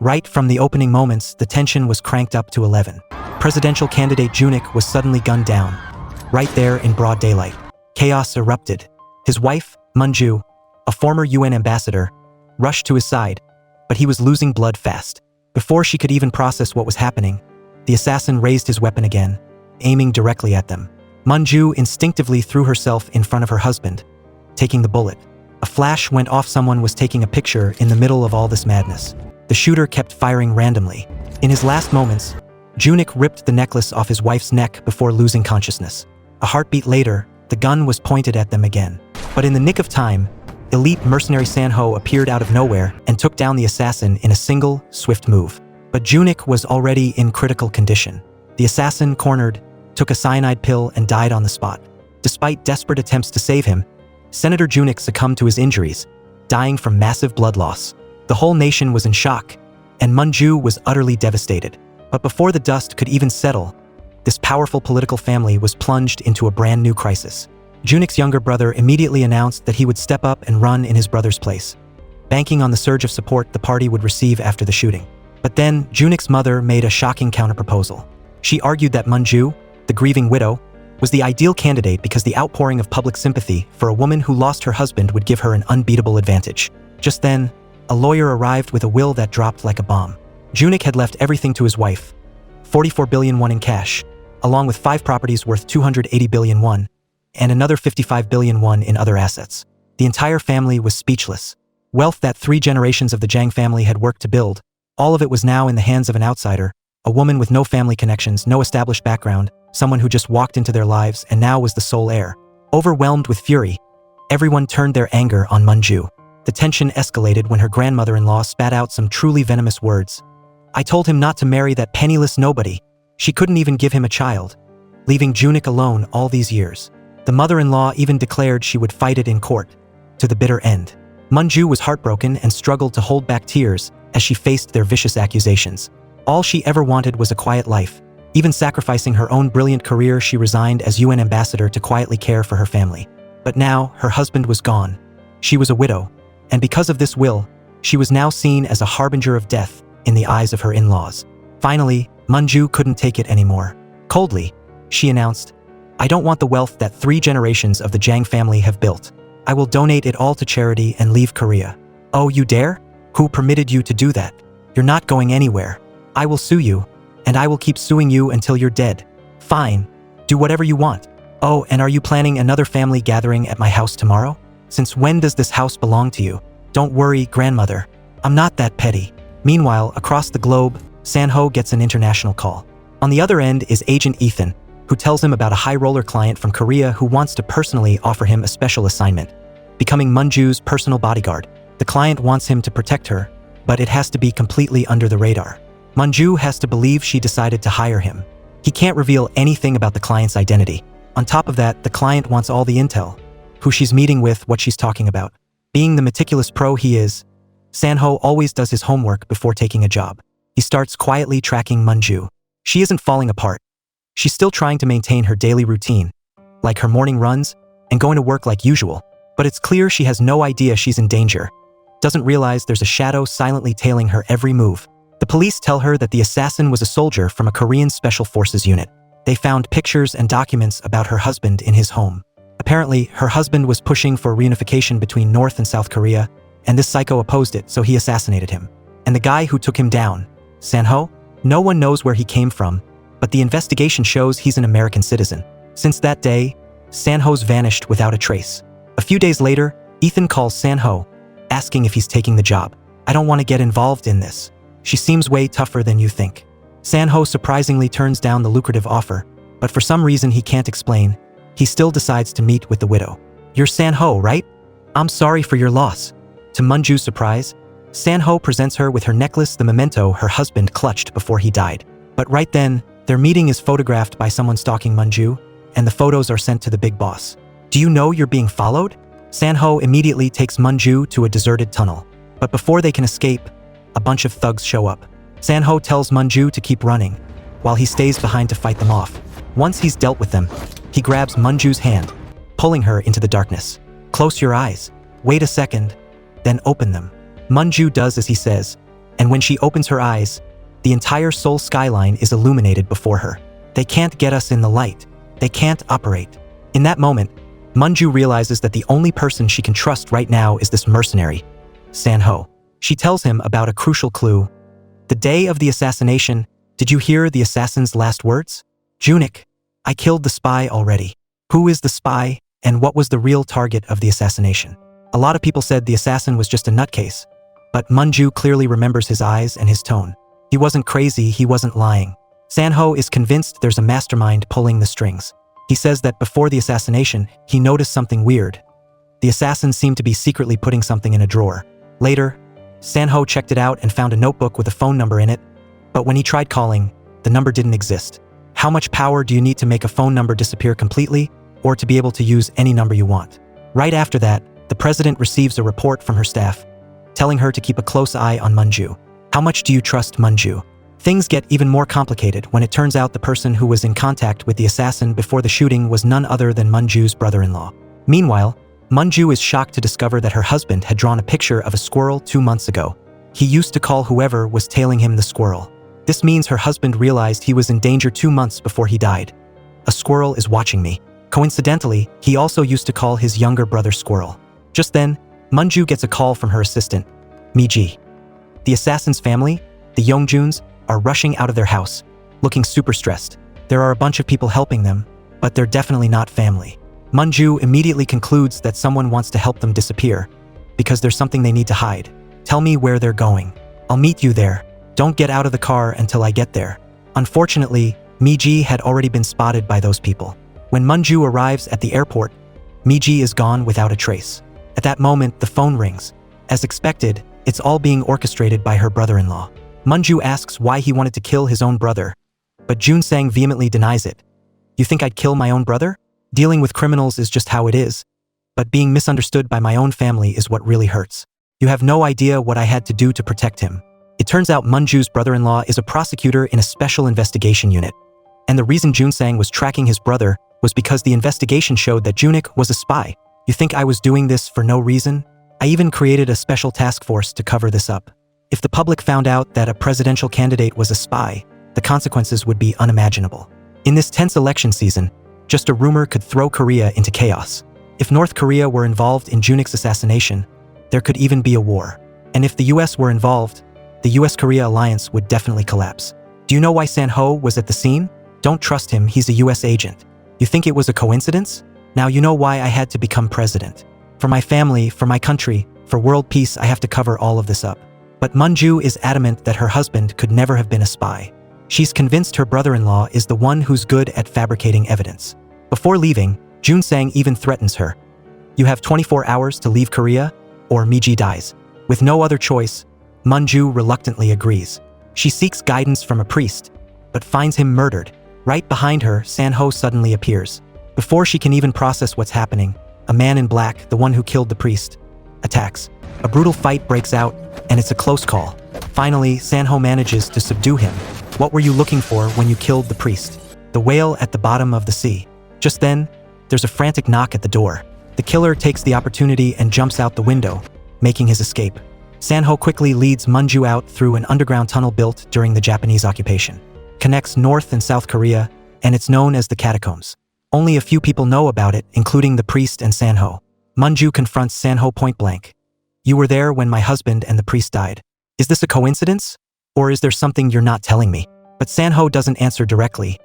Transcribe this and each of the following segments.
Right from the opening moments, the tension was cranked up to 11. Presidential candidate Junik was suddenly gunned down, right there in broad daylight. Chaos erupted. His wife, Mun-ju, a former UN ambassador, rushed to his side, but he was losing blood fast. Before she could even process what was happening, the assassin raised his weapon again, aiming directly at them. Mun-ju instinctively threw herself in front of her husband, taking the bullet. A flash went off. Someone was taking a picture in the middle of all this madness. The shooter kept firing randomly. In his last moments, Junik ripped the necklace off his wife's neck before losing consciousness. A heartbeat later, the gun was pointed at them again. But in the nick of time, elite mercenary San-ho appeared out of nowhere and took down the assassin in a single, swift move. But Junik was already in critical condition. The assassin, cornered, took a cyanide pill and died on the spot. Despite desperate attempts to save him, Senator Junik succumbed to his injuries, dying from massive blood loss. The whole nation was in shock, and Mun-ju was utterly devastated. But before the dust could even settle, this powerful political family was plunged into a brand new crisis. Junik's younger brother immediately announced that he would step up and run in his brother's place, banking on the surge of support the party would receive after the shooting. But then, Junik's mother made a shocking counterproposal. She argued that Mun-ju, the grieving widow, was the ideal candidate because the outpouring of public sympathy for a woman who lost her husband would give her an unbeatable advantage. Just then, a lawyer arrived with a will that dropped like a bomb. Junik had left everything to his wife, 44 billion won in cash, along with 5 properties worth 280 billion won, and another 55 billion won in other assets. The entire family was speechless. Wealth that 3 generations of the Jang family had worked to build, all of it was now in the hands of an outsider, a woman with no family connections, no established background, someone who just walked into their lives and now was the sole heir. Overwhelmed with fury, everyone turned their anger on Mun-ju. The tension escalated when her grandmother-in-law spat out some truly venomous words. "I told him not to marry that penniless nobody. She couldn't even give him a child, leaving Junik alone all these years." The mother-in-law even declared she would fight it in court, to the bitter end. Mun-ju was heartbroken and struggled to hold back tears as she faced their vicious accusations. All she ever wanted was a quiet life. Even sacrificing her own brilliant career, she resigned as UN ambassador to quietly care for her family. But now, her husband was gone. She was a widow, and because of this will, she was now seen as a harbinger of death in the eyes of her in-laws. Finally, Mun-ju couldn't take it anymore. Coldly, she announced, "I don't want the wealth that 3 generations of the Jang family have built. I will donate it all to charity and leave Korea." "Oh, you dare? Who permitted you to do that? You're not going anywhere. I will sue you, and I will keep suing you until you're dead." "Fine. Do whatever you want." "Oh, and are you planning another family gathering at my house tomorrow? Since when does this house belong to you?" "Don't worry, grandmother. I'm not that petty." Meanwhile, across the globe, San-ho gets an international call. On the other end is Agent Ethan, who tells him about a high-roller client from Korea who wants to personally offer him a special assignment, becoming Mun-ju's personal bodyguard. The client wants him to protect her, but it has to be completely under the radar. Mun-ju has to believe she decided to hire him. He can't reveal anything about the client's identity. On top of that, the client wants all the intel, who she's meeting with, what she's talking about. Being the meticulous pro he is, San-ho always does his homework before taking a job. He starts quietly tracking Mun-ju. She isn't falling apart. She's still trying to maintain her daily routine, like her morning runs and going to work like usual. But it's clear she has no idea she's in danger. Doesn't realize there's a shadow silently tailing her every move. The police tell her that the assassin was a soldier from a Korean Special Forces unit. They found pictures and documents about her husband in his home. Apparently, her husband was pushing for reunification between North and South Korea, and this psycho opposed it, so he assassinated him. And the guy who took him down, San-ho, no one knows where he came from, but the investigation shows he's an American citizen. Since that day, San-ho's vanished without a trace. A few days later, Ethan calls San-ho, asking if he's taking the job. "I don't want to get involved in this. She seems way tougher than you think." San-ho surprisingly turns down the lucrative offer, but for some reason he can't explain, he still decides to meet with the widow. "You're San-ho, right? I'm sorry for your loss." To Mun-ju's surprise, San-ho presents her with her necklace, the memento her husband clutched before he died. But right then, their meeting is photographed by someone stalking Mun-ju, and the photos are sent to the big boss. "Do you know you're being followed?" San-ho immediately takes Mun-ju to a deserted tunnel. But before they can escape, a bunch of thugs show up. San-ho tells Mun-ju to keep running, while he stays behind to fight them off. Once he's dealt with them, he grabs Mun-ju's hand, pulling her into the darkness. "Close your eyes. Wait a second, then open them." Mun-ju does as he says, and when she opens her eyes, the entire Seoul skyline is illuminated before her. They can't get us in the light. They can't operate. In that moment, Mun-ju realizes that the only person she can trust right now is this mercenary, San-ho. She tells him about a crucial clue. The day of the assassination, did you hear the assassin's last words? Junik, I killed the spy already. Who is the spy, and what was the real target of the assassination? A lot of people said the assassin was just a nutcase, but Mun-ju clearly remembers his eyes and his tone. He wasn't crazy, he wasn't lying. San-ho is convinced there's a mastermind pulling the strings. He says that before the assassination, he noticed something weird. The assassin seemed to be secretly putting something in a drawer. Later, San-ho checked it out and found a notebook with a phone number in it, but when he tried calling, the number didn't exist. How much power do you need to make a phone number disappear completely, or to be able to use any number you want? Right after that, the president receives a report from her staff, telling her to keep a close eye on Mun-ju. How much do you trust Mun-ju? Things get even more complicated when it turns out the person who was in contact with the assassin before the shooting was none other than Mun-ju's brother-in-law. Meanwhile, Mun-ju is shocked to discover that her husband had drawn a picture of a squirrel 2 months ago. He used to call whoever was tailing him the squirrel. This means her husband realized he was in danger 2 months before he died. A squirrel is watching me. Coincidentally, he also used to call his younger brother Squirrel. Just then, Mun-ju gets a call from her assistant, Mi-ji. The assassin's family, the Yongjuns, are rushing out of their house, looking super stressed. There are a bunch of people helping them, but they're definitely not family. Mun-ju immediately concludes that someone wants to help them disappear, because there's something they need to hide. Tell me where they're going. I'll meet you there. Don't get out of the car until I get there. Unfortunately, Mi-ji had already been spotted by those people. When Mun-ju arrives at the airport, Mi-ji is gone without a trace. At that moment, the phone rings. As expected, it's all being orchestrated by her brother-in-law. Mun-ju asks why he wanted to kill his own brother, but Jun-sang vehemently denies it. You think I'd kill my own brother? Dealing with criminals is just how it is, but being misunderstood by my own family is what really hurts. You have no idea what I had to do to protect him. It turns out Mun-ju's brother-in-law is a prosecutor in a special investigation unit, and the reason Jun-sang was tracking his brother was because the investigation showed that Junik was a spy. You think I was doing this for no reason? I even created a special task force to cover this up. If the public found out that a presidential candidate was a spy, the consequences would be unimaginable. In this tense election season, just a rumor could throw Korea into chaos. If North Korea were involved in Junik's assassination, there could even be a war. And if the US were involved, the US-Korea alliance would definitely collapse. Do you know why San-ho was at the scene? Don't trust him, he's a US agent. You think it was a coincidence? Now you know why I had to become president. For my family, for my country, for world peace, I have to cover all of this up. But Mun-ju is adamant that her husband could never have been a spy. She's convinced her brother-in-law is the one who's good at fabricating evidence. Before leaving, Jun-sang even threatens her. You have 24 hours to leave Korea, or Mi-ji dies. With no other choice, Mun-ju reluctantly agrees. She seeks guidance from a priest, but finds him murdered. Right behind her, San-ho suddenly appears. Before she can even process what's happening, a man in black, the one who killed the priest, attacks. A brutal fight breaks out, and it's a close call. Finally, San-ho manages to subdue him. What were you looking for when you killed the priest? The whale at the bottom of the sea. Just then, there's a frantic knock at the door. The killer takes the opportunity and jumps out the window, making his escape. San-ho quickly leads Mun-ju out through an underground tunnel built during the Japanese occupation. Connects North and South Korea, and it's known as the Catacombs. Only a few people know about it, including the priest and San-ho. Mun-ju confronts San-ho point blank. You were there when my husband and the priest died. Is this a coincidence? Or is there something you're not telling me? But San-ho doesn't answer directly.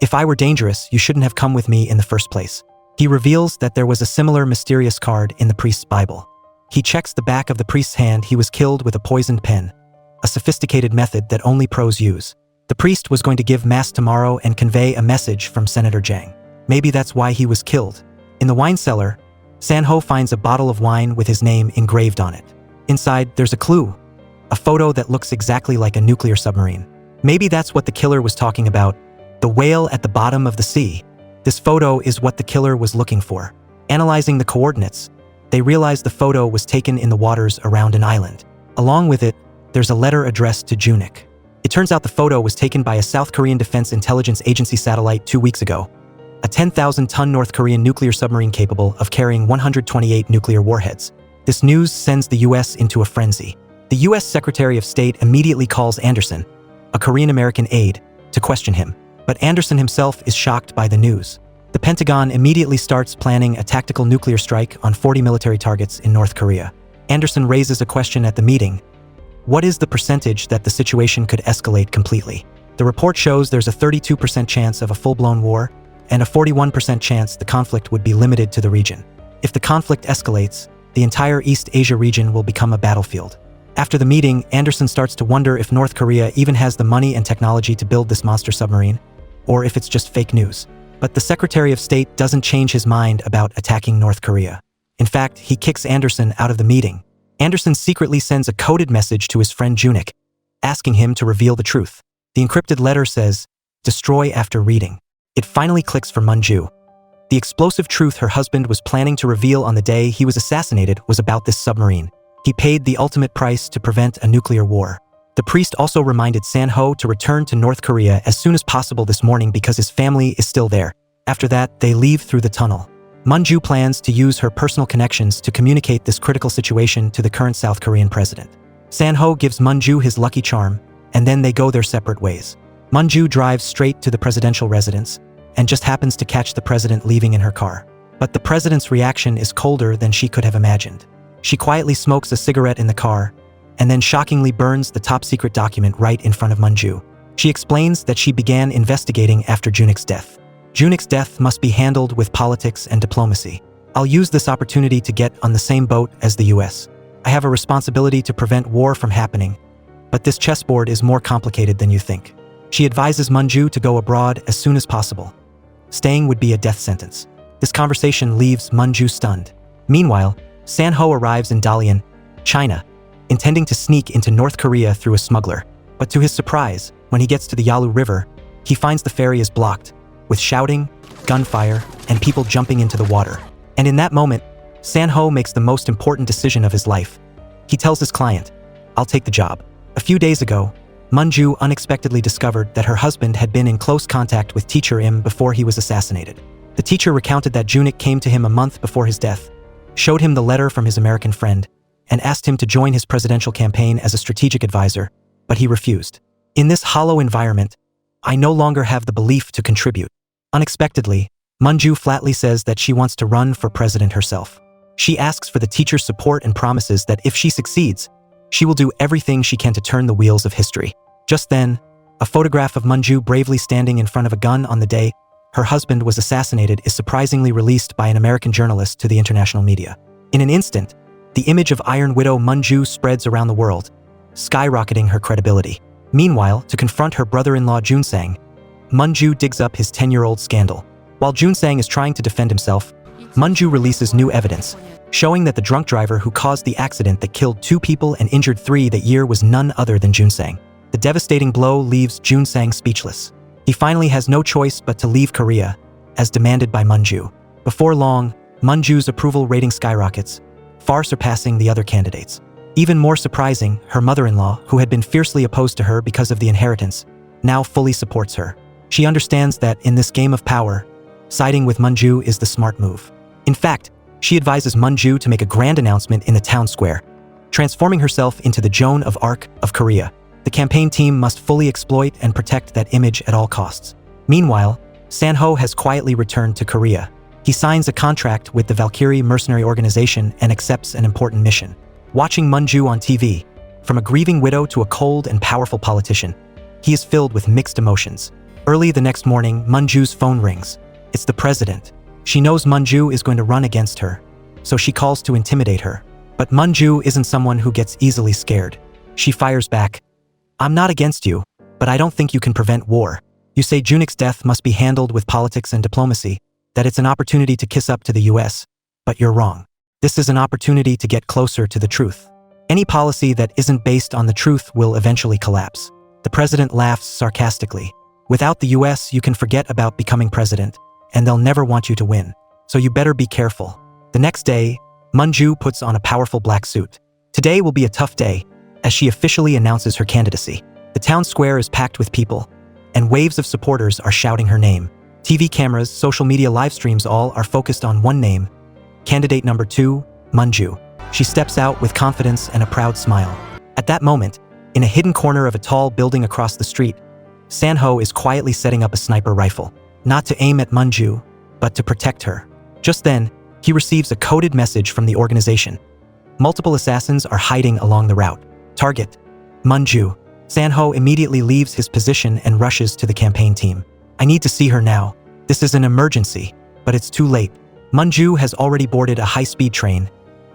If I were dangerous, you shouldn't have come with me in the first place. He reveals that there was a similar mysterious card in the priest's Bible. He checks the back of the priest's hand. He was killed with a poisoned pen, a sophisticated method that only pros use. The priest was going to give mass tomorrow and convey a message from Senator Jang. Maybe that's why he was killed. In the wine cellar, San-ho finds a bottle of wine with his name engraved on it. Inside, there's a clue, a photo that looks exactly like a nuclear submarine. Maybe that's what the killer was talking about, the whale at the bottom of the sea. This photo is what the killer was looking for. Analyzing the coordinates, they realized the photo was taken in the waters around an island. Along with it, there's a letter addressed to Junik. It turns out the photo was taken by a South Korean Defense Intelligence Agency satellite 2 weeks ago, a 10,000-ton North Korean nuclear submarine capable of carrying 128 nuclear warheads. This news sends the US into a frenzy. The US Secretary of State immediately calls Anderson, a Korean-American aide, to question him. But Anderson himself is shocked by the news. The Pentagon immediately starts planning a tactical nuclear strike on 40 military targets in North Korea. Anderson raises a question at the meeting. What is the percentage that the situation could escalate completely? The report shows there's a 32% chance of a full-blown war and a 41% chance the conflict would be limited to the region. If the conflict escalates, the entire East Asia region will become a battlefield. After the meeting, Anderson starts to wonder if North Korea even has the money and technology to build this monster submarine, or if it's just fake news. But the Secretary of State doesn't change his mind about attacking North Korea. In fact, he kicks Anderson out of the meeting. Anderson secretly sends a coded message to his friend Junik, asking him to reveal the truth. The encrypted letter says, "Destroy after reading." It finally clicks for Mun-ju. The explosive truth her husband was planning to reveal on the day he was assassinated was about this submarine. He paid the ultimate price to prevent a nuclear war. The priest also reminded San-ho to return to North Korea as soon as possible this morning because his family is still there. After that, they leave through the tunnel. Mun-ju plans to use her personal connections to communicate this critical situation to the current South Korean president. San-ho gives Mun-ju his lucky charm, and then they go their separate ways. Mun-ju drives straight to the presidential residence and just happens to catch the president leaving in her car. But the president's reaction is colder than she could have imagined. She quietly smokes a cigarette in the car and then shockingly burns the top-secret document right in front of Mun-ju. She explains that she began investigating after Junik's death. Junik's death must be handled with politics and diplomacy. I'll use this opportunity to get on the same boat as the US. I have a responsibility to prevent war from happening, but this chessboard is more complicated than you think. She advises Mun-ju to go abroad as soon as possible. Staying would be a death sentence. This conversation leaves Mun-ju stunned. Meanwhile, San-ho arrives in Dalian, China, intending to sneak into North Korea through a smuggler. But to his surprise, when he gets to the Yalu River, he finds the ferry is blocked, with shouting, gunfire, and people jumping into the water. And in that moment, San-ho makes the most important decision of his life. He tells his client, "I'll take the job." A few days ago, Mun-ju unexpectedly discovered that her husband had been in close contact with teacher Im before he was assassinated. The teacher recounted that Junik came to him a month before his death, showed him the letter from his American friend, and asked him to join his presidential campaign as a strategic advisor, but he refused. In this hollow environment, I no longer have the belief to contribute. Unexpectedly, Mun-ju flatly says that she wants to run for president herself. She asks for the teacher's support and promises that if she succeeds, she will do everything she can to turn the wheels of history. Just then, a photograph of Mun-ju bravely standing in front of a gun on the day her husband was assassinated is surprisingly released by an American journalist to the international media. In an instant, the image of Iron Widow Mun-ju spreads around the world, skyrocketing her credibility. Meanwhile, to confront her brother-in-law Junsang, Mun-ju digs up his 10-year-old scandal. While Junsang is trying to defend himself, Mun-ju releases new evidence, showing that the drunk driver who caused the accident that killed 2 people and injured 3 that year was none other than Junsang. The devastating blow leaves Junsang speechless. He finally has no choice but to leave Korea, as demanded by Mun-ju. Before long, Mun-ju's approval rating skyrockets, far surpassing the other candidates. Even more surprising, her mother-in-law, who had been fiercely opposed to her because of the inheritance, now fully supports her. She understands that, in this game of power, siding with Mun-ju is the smart move. In fact, she advises Mun-ju to make a grand announcement in the town square, transforming herself into the Joan of Arc of Korea. The campaign team must fully exploit and protect that image at all costs. Meanwhile, San-ho has quietly returned to Korea. He signs a contract with the Valkyrie mercenary organization and accepts an important mission. Watching Mun-ju on TV, from a grieving widow to a cold and powerful politician, he is filled with mixed emotions. Early the next morning, Mun-ju's phone rings. It's the president. She knows Mun-ju is going to run against her, so she calls to intimidate her. But Mun-ju isn't someone who gets easily scared. She fires back, "I'm not against you, but I don't think you can prevent war. You say Junik's death must be handled with politics and diplomacy, that it's an opportunity to kiss up to the US, but you're wrong. This is an opportunity to get closer to the truth. Any policy that isn't based on the truth will eventually collapse." The president laughs sarcastically. "Without the US, you can forget about becoming president, and they'll never want you to win. So you better be careful." The next day, Mun-ju puts on a powerful black suit. Today will be a tough day, as she officially announces her candidacy. The town square is packed with people, and waves of supporters are shouting her name. TV cameras, social media live streams, all are focused on one name, candidate number 2, Mun-ju. She steps out with confidence and a proud smile. At that moment, in a hidden corner of a tall building across the street, San-ho is quietly setting up a sniper rifle, not to aim at Mun-ju, but to protect her. Just then, he receives a coded message from the organization. Multiple assassins are hiding along the route. Target: Mun-ju. San-ho immediately leaves his position and rushes to the campaign team. I need to see her now. This is an emergency, but it's too late. Mun-ju has already boarded a high-speed train,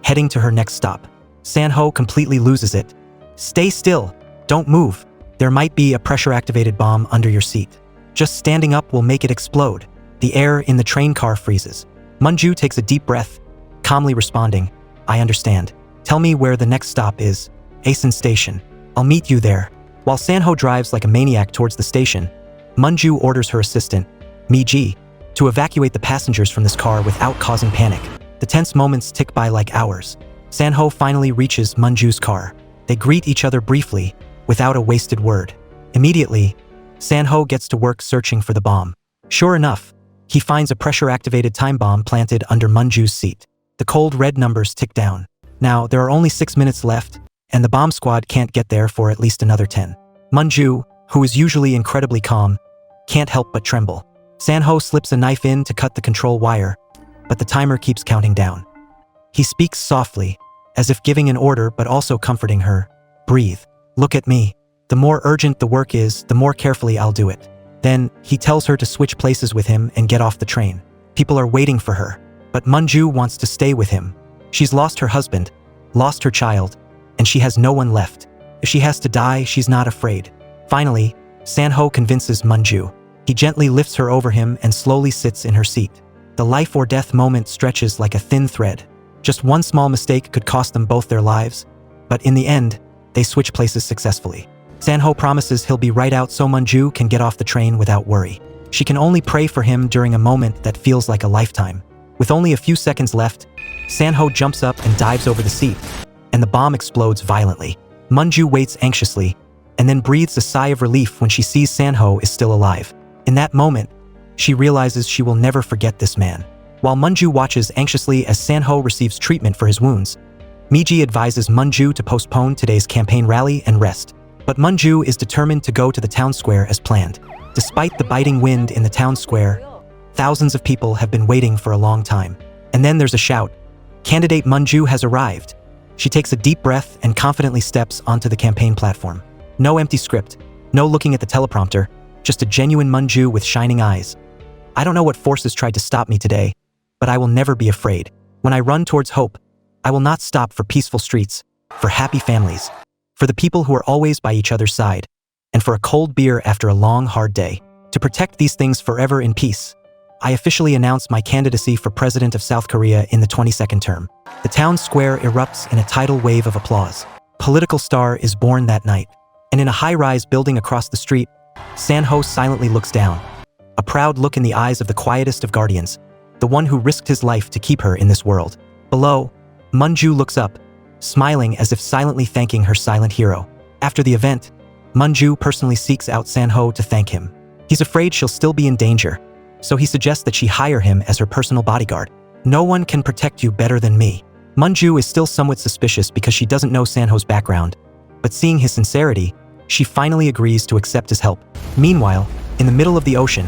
heading to her next stop. San-ho completely loses it. Stay still. Don't move. There might be a pressure-activated bomb under your seat. Just standing up will make it explode. The air in the train car freezes. Mun-ju takes a deep breath, calmly responding, I understand. Tell me where the next stop is. Asen Station. I'll meet you there. While San-ho drives like a maniac towards the station, Mun-ju orders her assistant, Mi-ji, to evacuate the passengers from this car without causing panic. The tense moments tick by like hours. San-ho finally reaches Mun-ju's car. They greet each other briefly, without a wasted word. Immediately, San-ho gets to work searching for the bomb. Sure enough, he finds a pressure-activated time bomb planted under Mun-ju's seat. The cold red numbers tick down. Now, there are only 6 minutes left, and the bomb squad can't get there for at least another 10. Mun-ju, who is usually incredibly calm, can't help but tremble. San-ho slips a knife in to cut the control wire, but the timer keeps counting down. He speaks softly, as if giving an order but also comforting her. Breathe. Look at me. The more urgent the work is, the more carefully I'll do it. Then, he tells her to switch places with him and get off the train. People are waiting for her, but Mun-ju wants to stay with him. She's lost her husband, lost her child, and she has no one left. If she has to die, she's not afraid. Finally, San-ho convinces Mun-ju. He gently lifts her over him and slowly sits in her seat. The life or death moment stretches like a thin thread. Just one small mistake could cost them both their lives, but in the end, they switch places successfully. San-ho promises he'll be right out so Mun-ju can get off the train without worry. She can only pray for him during a moment that feels like a lifetime. With only a few seconds left, San-ho jumps up and dives over the seat, and the bomb explodes violently. Mun-ju waits anxiously, and then breathes a sigh of relief when she sees San-ho is still alive. In that moment, she realizes she will never forget this man. While Mun-ju watches anxiously as San-ho receives treatment for his wounds, Mi-ji advises Mun-ju to postpone today's campaign rally and rest. But Mun-ju is determined to go to the town square as planned. Despite the biting wind in the town square, thousands of people have been waiting for a long time. And then there's a shout. Candidate Mun-ju has arrived. She takes a deep breath and confidently steps onto the campaign platform. No empty script, no looking at the teleprompter, just a genuine Mun-ju with shining eyes. I don't know what forces tried to stop me today, but I will never be afraid. When I run towards hope, I will not stop for peaceful streets, for happy families, for the people who are always by each other's side, and for a cold beer after a long, hard day. To protect these things forever in peace, I officially announce my candidacy for President of South Korea in the 22nd term. The town square erupts in a tidal wave of applause. Political star is born that night, and in a high-rise building across the street, San-ho silently looks down. A proud look in the eyes of the quietest of guardians, the one who risked his life to keep her in this world. Below, Mun-ju looks up, smiling as if silently thanking her silent hero. After the event, Mun-ju personally seeks out San-ho to thank him. He's afraid she'll still be in danger, so he suggests that she hire him as her personal bodyguard. No one can protect you better than me. Mun-ju is still somewhat suspicious because she doesn't know San-ho's background, but seeing his sincerity, she finally agrees to accept his help. Meanwhile, in the middle of the ocean,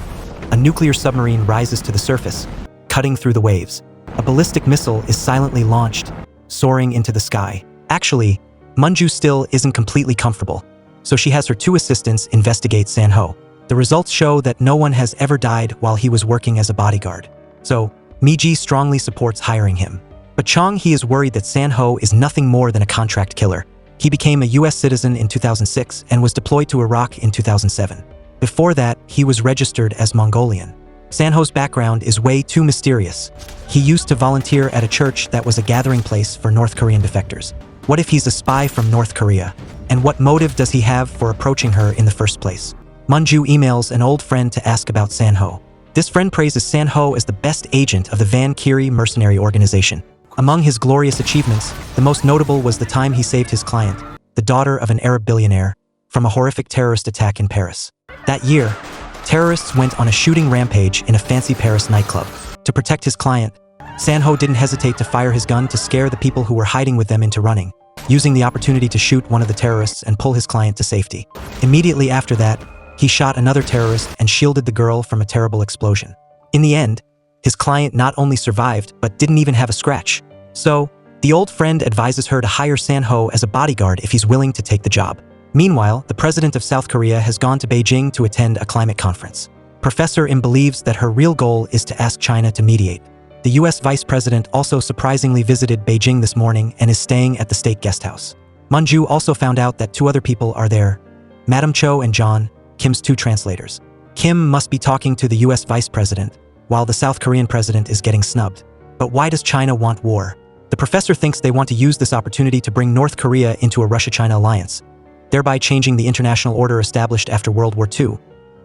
a nuclear submarine rises to the surface, cutting through the waves. A ballistic missile is silently launched, soaring into the sky. Actually, Mun-ju still isn't completely comfortable, so she has her two assistants investigate San-ho. The results show that no one has ever died while he was working as a bodyguard, so Mi-ji strongly supports hiring him. But Chong-hee is worried that San-ho is nothing more than a contract killer. He became a US citizen in 2006 and was deployed to Iraq in 2007. Before that, he was registered as Mongolian. San-ho's background is way too mysterious. He used to volunteer at a church that was a gathering place for North Korean defectors. What if he's a spy from North Korea? And what motive does he have for approaching her in the first place? Mun-ju emails an old friend to ask about San-ho. This friend praises San-ho as the best agent of the Van Kiri mercenary organization. Among his glorious achievements, the most notable was the time he saved his client, the daughter of an Arab billionaire, from a horrific terrorist attack in Paris. That year, terrorists went on a shooting rampage in a fancy Paris nightclub. To protect his client, San-ho didn't hesitate to fire his gun to scare the people who were hiding with them into running. using the opportunity to shoot one of the terrorists and pull his client to safety. Immediately after that, he shot another terrorist and shielded the girl from a terrible explosion. In the end, his client not only survived, but didn't even have a scratch. So, the old friend advises her to hire San-ho as a bodyguard if he's willing to take the job. Meanwhile, the president of South Korea has gone to Beijing to attend a climate conference. Professor Im believes that her real goal is to ask China to mediate. The US vice president also surprisingly visited Beijing this morning and is staying at the state guest house. Mun-ju also found out that 2 other people are there, Madam Cho and John, Kim's 2 translators. Kim must be talking to the US vice president, while the South Korean president is getting snubbed. But why does China want war? The professor thinks they want to use this opportunity to bring North Korea into a Russia-China alliance, thereby changing the international order established after World War II,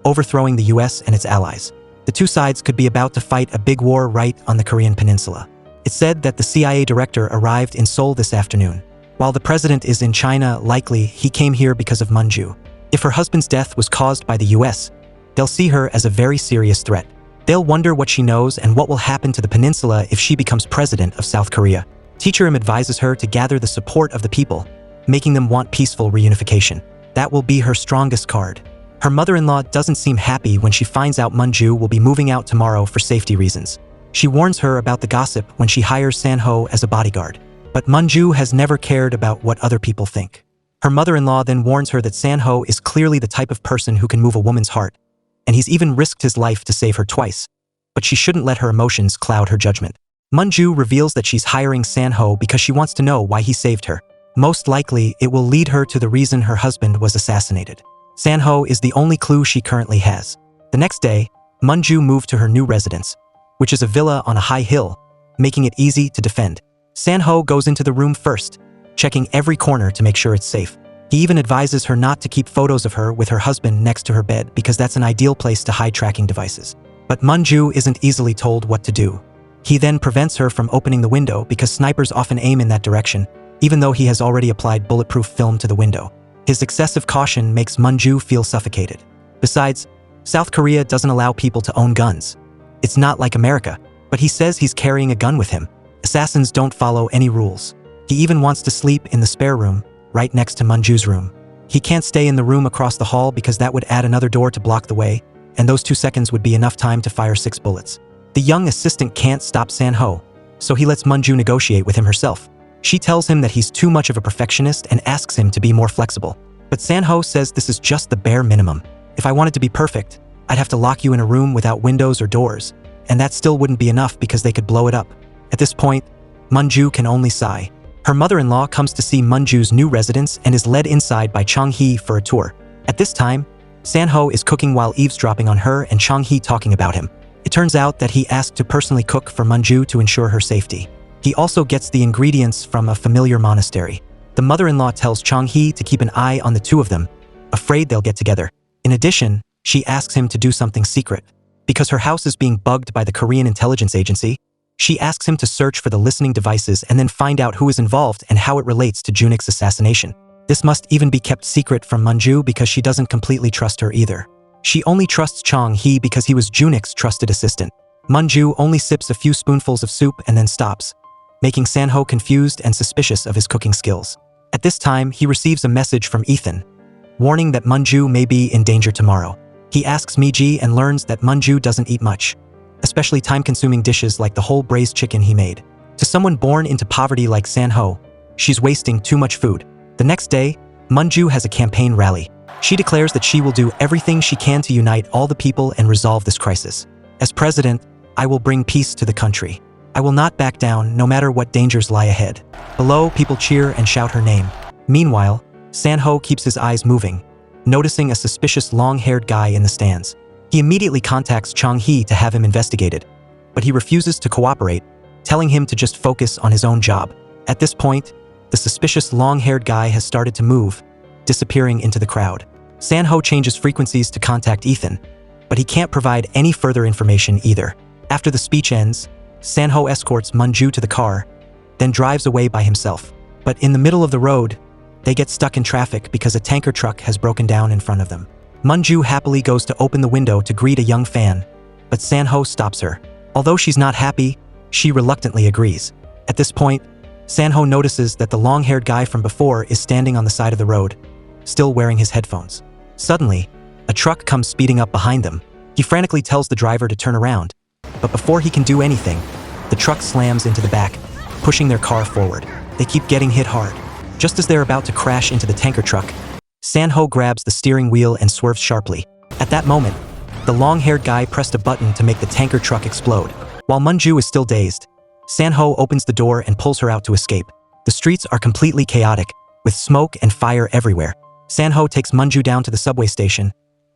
overthrowing the US and its allies. The 2 sides could be about to fight a big war right on the Korean peninsula. It's said that the CIA director arrived in Seoul this afternoon. While the president is in China, likely he came here because of Mun-ju. If her husband's death was caused by the US, they'll see her as a very serious threat. They'll wonder what she knows and what will happen to the peninsula if she becomes president of South Korea. Teacher Im advises her to gather the support of the people, making them want peaceful reunification. That will be her strongest card. Her mother-in-law doesn't seem happy when she finds out Mun-ju will be moving out tomorrow for safety reasons. She warns her about the gossip when she hires San-ho as a bodyguard. But Mun-ju has never cared about what other people think. Her mother-in-law then warns her that San-ho is clearly the type of person who can move a woman's heart, and he's even risked his life to save her twice. But she shouldn't let her emotions cloud her judgment. Mun-ju reveals that she's hiring San-ho because she wants to know why he saved her. Most likely, it will lead her to the reason her husband was assassinated. San-ho is the only clue she currently has. The next day, Mun-ju moved to her new residence, which is a villa on a high hill, making it easy to defend. San-ho goes into the room first, checking every corner to make sure it's safe. He even advises her not to keep photos of her with her husband next to her bed because that's an ideal place to hide tracking devices. But Mun-ju isn't easily told what to do. He then prevents her from opening the window because snipers often aim in that direction, even though he has already applied bulletproof film to the window. His excessive caution makes Mun-ju feel suffocated. Besides, South Korea doesn't allow people to own guns. It's not like America, but he says he's carrying a gun with him. Assassins don't follow any rules. He even wants to sleep in the spare room, right next to Mun-ju's room. He can't stay in the room across the hall because that would add another door to block the way, and those 2 seconds would be enough time to fire 6 bullets. The young assistant can't stop San-ho, so he lets Mun-ju negotiate with him herself. She tells him that he's too much of a perfectionist and asks him to be more flexible. But San-ho says this is just the bare minimum. If I wanted to be perfect, I'd have to lock you in a room without windows or doors, and that still wouldn't be enough because they could blow it up. At this point, Mun-ju can only sigh. Her mother-in-law comes to see Mun-ju's new residence and is led inside by Chang-hee for a tour. At this time, San-ho is cooking while eavesdropping on her and Chang-hee talking about him. It turns out that he asked to personally cook for Mun-ju to ensure her safety. He also gets the ingredients from a familiar monastery. The mother-in-law tells Chang-hee to keep an eye on the 2 of them, afraid they'll get together. In addition, she asks him to do something secret. Because her house is being bugged by the Korean intelligence agency, she asks him to search for the listening devices and then find out who is involved and how it relates to Junik's assassination. This must even be kept secret from Mun-ju because she doesn't completely trust her either. She only trusts Chang-hee because he was Junik's trusted assistant. Mun-ju only sips a few spoonfuls of soup and then stops, making San-ho confused and suspicious of his cooking skills. At this time, he receives a message from Ethan, warning that Mun-ju may be in danger tomorrow. He asks Mi-ji and learns that Mun-ju doesn't eat much, especially time-consuming dishes like the whole braised chicken he made. To someone born into poverty like San-ho, she's wasting too much food. The next day, Mun-ju has a campaign rally. She declares that she will do everything she can to unite all the people and resolve this crisis. As president, I will bring peace to the country. I will not back down no matter what dangers lie ahead. Below, people cheer and shout her name. Meanwhile, San-ho keeps his eyes moving, noticing a suspicious long-haired guy in the stands. He immediately contacts Chang-hee to have him investigated, but he refuses to cooperate, telling him to just focus on his own job. At this point, the suspicious long-haired guy has started to move, disappearing into the crowd. San-ho changes frequencies to contact Ethan, but he can't provide any further information either. After the speech ends, San-ho escorts Mun-ju to the car, then drives away by himself. But in the middle of the road, they get stuck in traffic because a tanker truck has broken down in front of them. Mun-ju happily goes to open the window to greet a young fan, but San-ho stops her. Although she's not happy, she reluctantly agrees. At this point, San-ho notices that the long-haired guy from before is standing on the side of the road, still wearing his headphones. Suddenly, a truck comes speeding up behind them. He frantically tells the driver to turn around, but before he can do anything, the truck slams into the back, pushing their car forward. They keep getting hit hard. Just as they're about to crash into the tanker truck, San-ho grabs the steering wheel and swerves sharply. At that moment, the long-haired guy pressed a button to make the tanker truck explode. While Mun-ju is still dazed, San-ho opens the door and pulls her out to escape. The streets are completely chaotic, with smoke and fire everywhere. San-ho takes Mun-ju down to the subway station,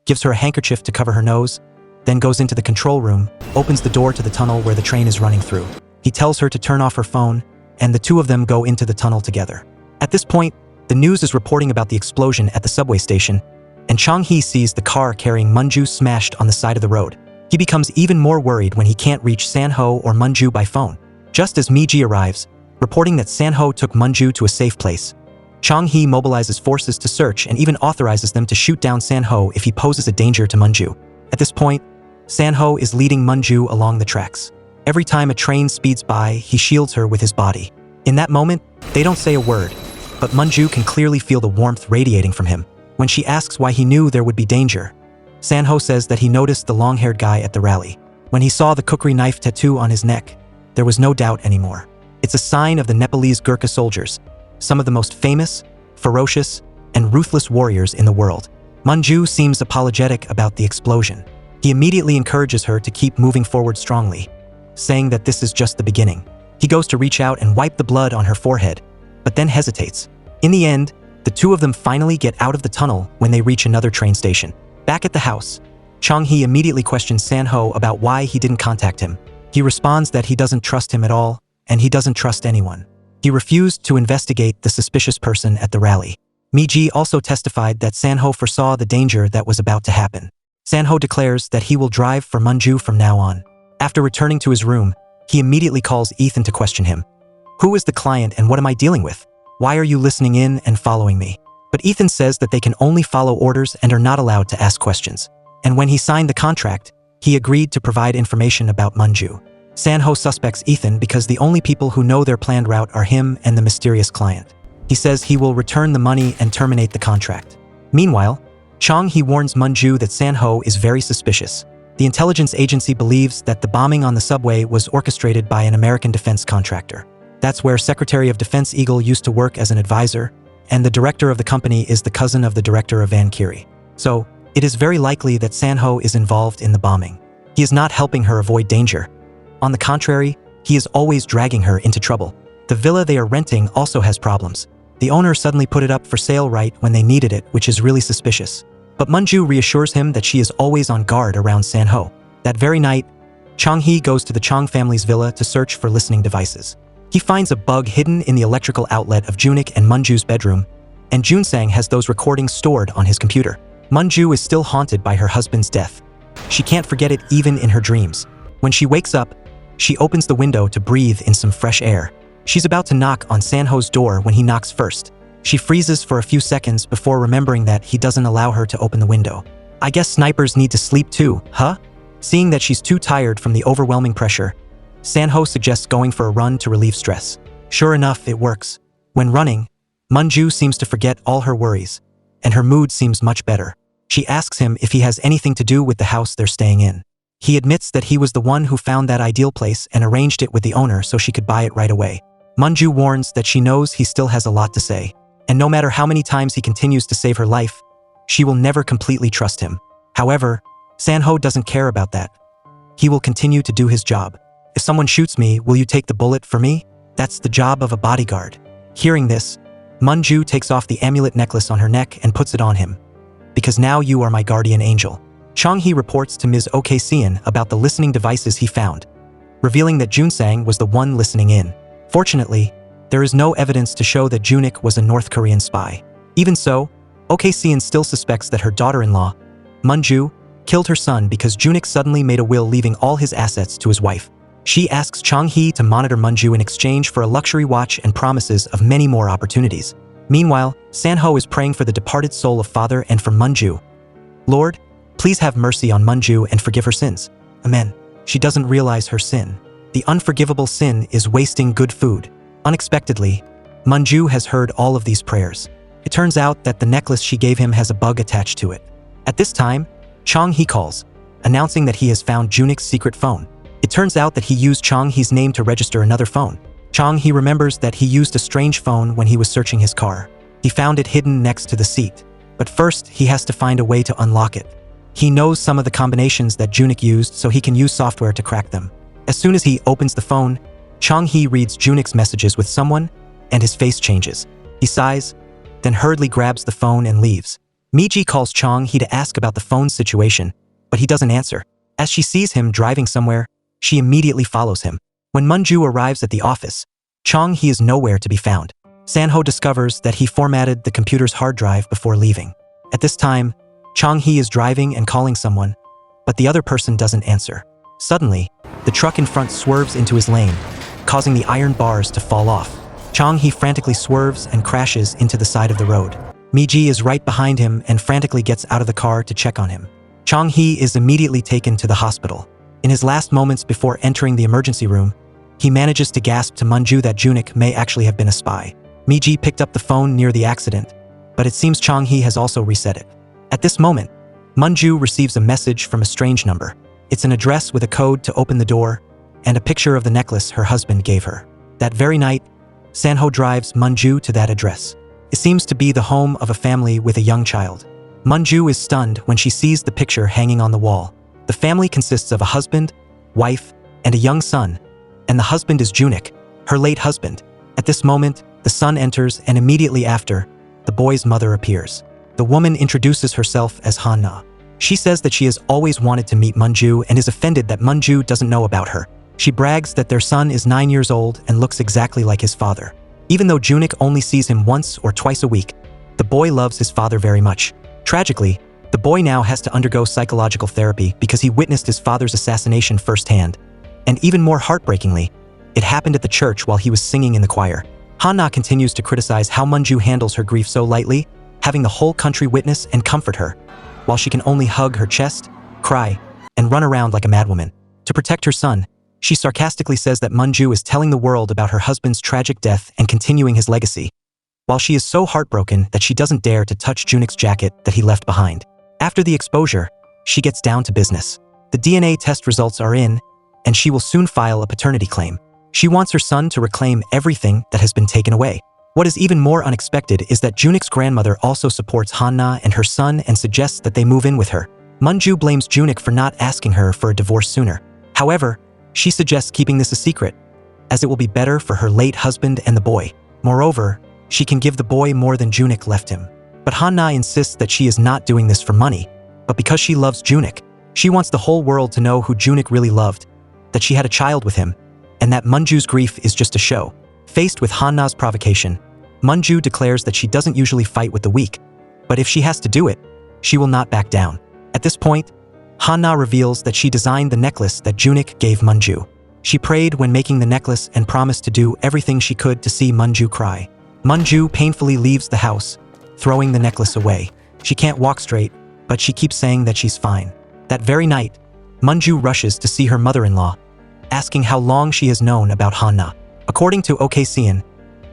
gives her a handkerchief to cover her nose, then goes into the control room, opens the door to the tunnel where the train is running through. He tells her to turn off her phone, and the two of them go into the tunnel together. At this point, the news is reporting about the explosion at the subway station, and Chang-hee sees the car carrying Mun-ju smashed on the side of the road. He becomes even more worried when he can't reach San-ho or Mun-ju by phone. Just as Mi-ji arrives, reporting that San-ho took Mun-ju to a safe place, Chang-hee mobilizes forces to search and even authorizes them to shoot down San-ho if he poses a danger to Mun-ju. At this point, San-ho is leading Mun-ju along the tracks. Every time a train speeds by, he shields her with his body. In that moment, they don't say a word, but Mun-ju can clearly feel the warmth radiating from him. When she asks why he knew there would be danger, San-ho says that he noticed the long-haired guy at the rally. When he saw the kukri knife tattoo on his neck, there was no doubt anymore. It's a sign of the Nepalese Gurkha soldiers, some of the most famous, ferocious, and ruthless warriors in the world. Mun-ju seems apologetic about the explosion. He immediately encourages her to keep moving forward strongly, saying that this is just the beginning. He goes to reach out and wipe the blood on her forehead, but then hesitates. In the end, the two of them finally get out of the tunnel when they reach another train station. Back at the house, Chang-hee immediately questions San-ho about why he didn't contact him. He responds that he doesn't trust him at all, and he doesn't trust anyone. He refused to investigate the suspicious person at the rally. Mi-ji also testified that San-ho foresaw the danger that was about to happen. San-ho declares that he will drive for Mun-ju from now on. After returning to his room, he immediately calls Ethan to question him. Who is the client and what am I dealing with? Why are you listening in and following me? But Ethan says that they can only follow orders and are not allowed to ask questions. And when he signed the contract, he agreed to provide information about Mun-ju. San-ho suspects Ethan because the only people who know their planned route are him and the mysterious client. He says he will return the money and terminate the contract. Meanwhile, Chang-hee warns Mun-ju that San-ho is very suspicious. The intelligence agency believes that the bombing on the subway was orchestrated by an American defense contractor. That's where Secretary of Defense Eagle used to work as an advisor, and the director of the company is the cousin of the director of Van Kiri. So, it is very likely that San-ho is involved in the bombing. He is not helping her avoid danger. On the contrary, he is always dragging her into trouble. The villa they are renting also has problems. The owner suddenly put it up for sale right when they needed it, which is really suspicious. But Mun-ju reassures him that she is always on guard around San-ho. That very night, Chang-hee goes to the Chang family's villa to search for listening devices. He finds a bug hidden in the electrical outlet of Junik and Mun-ju's bedroom, and Junsang has those recordings stored on his computer. Mun-ju is still haunted by her husband's death. She can't forget it even in her dreams. When she wakes up, she opens the window to breathe in some fresh air. She's about to knock on San-ho's door when he knocks first. She freezes for a few seconds before remembering that he doesn't allow her to open the window. I guess snipers need to sleep too, huh? Seeing that she's too tired from the overwhelming pressure, San-ho suggests going for a run to relieve stress. Sure enough, it works. When running, Mun-ju seems to forget all her worries, and her mood seems much better. She asks him if he has anything to do with the house they're staying in. He admits that he was the one who found that ideal place and arranged it with the owner so she could buy it right away. Mun-ju warns that she knows he still has a lot to say, and no matter how many times he continues to save her life, she will never completely trust him. However, San-ho doesn't care about that. He will continue to do his job. If someone shoots me, will you take the bullet for me? That's the job of a bodyguard. Hearing this, Mun-ju takes off the amulet necklace on her neck and puts it on him. Because now you are my guardian angel. Chang-hee reports to Ms. Ok-seon about the listening devices he found, revealing that Junsang was the one listening in. Fortunately, there is no evidence to show that Junik was a North Korean spy. Even so, Ok-seon still suspects that her daughter-in-law, Mun-ju, killed her son because Junik suddenly made a will leaving all his assets to his wife. She asks Chang-hee to monitor Mun-ju in exchange for a luxury watch and promises of many more opportunities. Meanwhile, San-ho is praying for the departed soul of father and for Mun-ju. Lord, please have mercy on Mun-ju and forgive her sins. Amen. She doesn't realize her sin. The unforgivable sin is wasting good food. Unexpectedly, Mun-ju has heard all of these prayers. It turns out that the necklace she gave him has a bug attached to it. At this time, Chong-hee calls, announcing that he has found Junik's secret phone. It turns out that he used Chong-hee's name to register another phone. Chong-hee remembers that he used a strange phone when he was searching his car. He found it hidden next to the seat. But first, he has to find a way to unlock it. He knows some of the combinations that Junik used, so he can use software to crack them. As soon as he opens the phone, Chong-hee reads Junik's messages with someone, and his face changes. He sighs, then hurriedly grabs the phone and leaves. Miji calls Chong-hee to ask about the phone's situation, but he doesn't answer. As she sees him driving somewhere, she immediately follows him. When Mun-ju arrives at the office, Chong-hee is nowhere to be found. San-ho discovers that he formatted the computer's hard drive before leaving. At this time, Chong-hee is driving and calling someone, but the other person doesn't answer. Suddenly, the truck in front swerves into his lane, causing the iron bars to fall off. Chong-hee frantically swerves and crashes into the side of the road. Miji is right behind him and frantically gets out of the car to check on him. Chong-hee is immediately taken to the hospital. In his last moments before entering the emergency room, he manages to gasp to Mun-ju that Junik may actually have been a spy. Miji picked up the phone near the accident, but it seems Chong-hee has also reset it. At this moment, Mun-ju receives a message from a strange number. It's an address with a code to open the door and a picture of the necklace her husband gave her. That very night, San-ho drives Mun-ju to that address. It seems to be the home of a family with a young child. Mun-ju is stunned when she sees the picture hanging on the wall. The family consists of a husband, wife, and a young son, and the husband is Junik, her late husband. At this moment, the son enters, and immediately after, the boy's mother appears. The woman introduces herself as Hanna. She says that she has always wanted to meet Mun-ju and is offended that Mun-ju doesn't know about her. She brags that their son is 9 years old and looks exactly like his father. Even though Junik only sees him once or twice a week, the boy loves his father very much. Tragically, the boy now has to undergo psychological therapy because he witnessed his father's assassination firsthand. And even more heartbreakingly, it happened at the church while he was singing in the choir. Hanna continues to criticize how Mun-ju handles her grief so lightly, having the whole country witness and comfort her, while she can only hug her chest, cry, and run around like a madwoman. To protect her son, she sarcastically says that Mun-ju is telling the world about her husband's tragic death and continuing his legacy, while she is so heartbroken that she doesn't dare to touch Junik's jacket that he left behind. After the exposure, she gets down to business. The DNA test results are in, and she will soon file a paternity claim. She wants her son to reclaim everything that has been taken away. What is even more unexpected is that Junik's grandmother also supports Hanna and her son and suggests that they move in with her. Mun-ju blames Junik for not asking her for a divorce sooner. However, she suggests keeping this a secret, as it will be better for her late husband and the boy. Moreover, she can give the boy more than Junik left him. But Hanna insists that she is not doing this for money, but because she loves Junik. She wants the whole world to know who Junik really loved, that she had a child with him, and that Mun-ju's grief is just a show. Faced with Hanna's provocation, Mun-ju declares that she doesn't usually fight with the weak, but if she has to do it, she will not back down. At this point, Hanna reveals that she designed the necklace that Junik gave Mun-ju. She prayed when making the necklace and promised to do everything she could to see Mun-ju cry. Mun-ju painfully leaves the house, throwing the necklace away. She can't walk straight, but she keeps saying that she's fine. That very night, Mun-ju rushes to see her mother-in-law, asking how long she has known about Hanna. According to Okasian,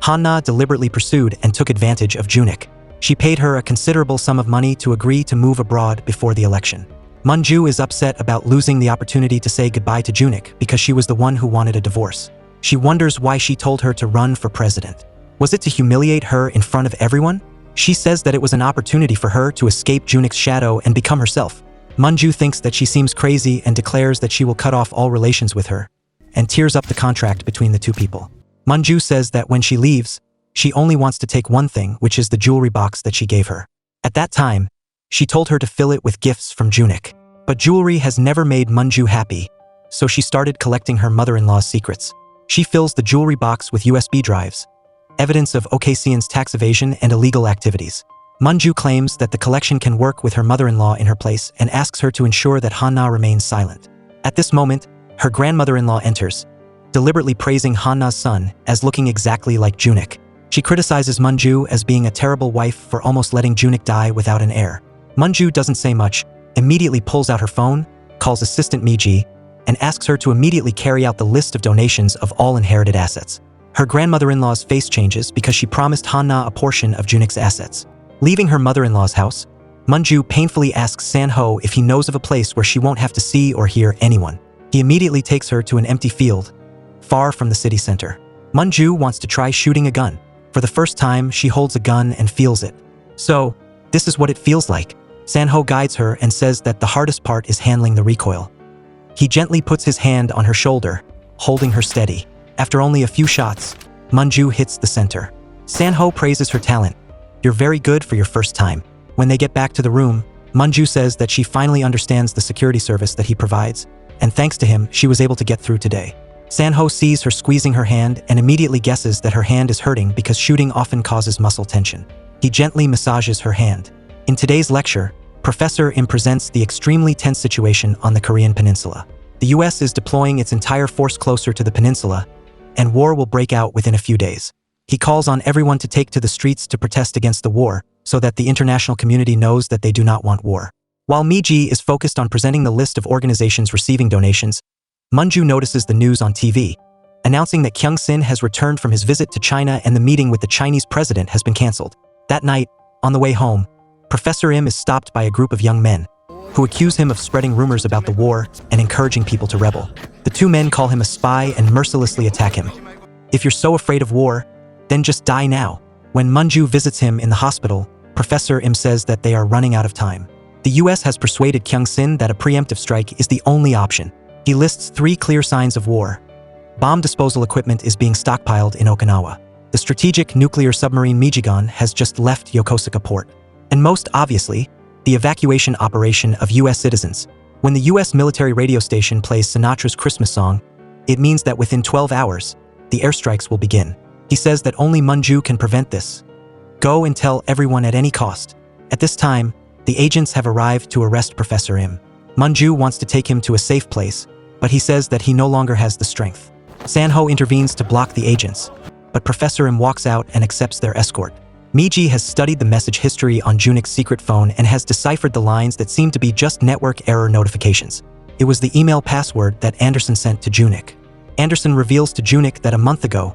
Hanna deliberately pursued and took advantage of Junik. She paid her a considerable sum of money to agree to move abroad before the election. Mun-ju is upset about losing the opportunity to say goodbye to Junik because she was the one who wanted a divorce. She wonders why she told her to run for president. Was it to humiliate her in front of everyone? She says that it was an opportunity for her to escape Junik's shadow and become herself. Mun-ju thinks that she seems crazy and declares that she will cut off all relations with her, and tears up the contract between the two people. Mun-ju says that when she leaves, she only wants to take one thing, which is the jewelry box that she gave her. At that time, she told her to fill it with gifts from Junik. But jewelry has never made Mun-ju happy, so she started collecting her mother-in-law's secrets. She fills the jewelry box with USB drives, evidence of Okasian's tax evasion and illegal activities. Mun-ju claims that the collection can work with her mother-in-law in her place and asks her to ensure that Hanna remains silent. At this moment, her grandmother-in-law enters, deliberately praising Hanna's son as looking exactly like Junik. She criticizes Mun-ju as being a terrible wife for almost letting Junik die without an heir. Mun-ju doesn't say much, immediately pulls out her phone, calls assistant Miji, and asks her to immediately carry out the list of donations of all inherited assets. Her grandmother-in-law's face changes because she promised Han-na a portion of Junik's assets. Leaving her mother-in-law's house, Mun-ju painfully asks San-ho if he knows of a place where she won't have to see or hear anyone. He immediately takes her to an empty field, far from the city center. Mun-ju wants to try shooting a gun. For the first time, she holds a gun and feels it. So, this is what it feels like. San-ho guides her and says that the hardest part is handling the recoil. He gently puts his hand on her shoulder, holding her steady. After only a few shots, Mun-ju hits the center. San-ho praises her talent. "You're very good for your first time." When they get back to the room, Mun-ju says that she finally understands the security service that he provides, and thanks to him, she was able to get through today. San-ho sees her squeezing her hand and immediately guesses that her hand is hurting because shooting often causes muscle tension. He gently massages her hand. In today's lecture, Professor Im presents the extremely tense situation on the Korean peninsula. The US is deploying its entire force closer to the peninsula, and war will break out within a few days. He calls on everyone to take to the streets to protest against the war, so that the international community knows that they do not want war. While Mi-ji is focused on presenting the list of organizations receiving donations, Mun-ju notices the news on TV, announcing that Kyung-sin has returned from his visit to China and the meeting with the Chinese president has been cancelled. That night, on the way home, Professor Im is stopped by a group of young men, who accuse him of spreading rumors about the war and encouraging people to rebel. The two men call him a spy and mercilessly attack him. "If you're so afraid of war, then just die now." When Mun-ju visits him in the hospital, Professor Im says that they are running out of time. The US has persuaded Kyung-sin that a preemptive strike is the only option. He lists 3 clear signs of war. Bomb disposal equipment is being stockpiled in Okinawa. The strategic nuclear submarine Michigan has just left Yokosuka port. And most obviously, the evacuation operation of US citizens. When the US military radio station plays Sinatra's Christmas song, it means that within 12 hours, the airstrikes will begin. He says that only Mun-ju can prevent this. "Go and tell everyone at any cost." At this time, the agents have arrived to arrest Professor Im. Mun-ju wants to take him to a safe place, but he says that he no longer has the strength. San-ho intervenes to block the agents, but Professor Im walks out and accepts their escort. Mi-ji has studied the message history on Junik's secret phone and has deciphered the lines that seem to be just network error notifications. It was the email password that Anderson sent to Junik. Anderson reveals to Junik that a month ago,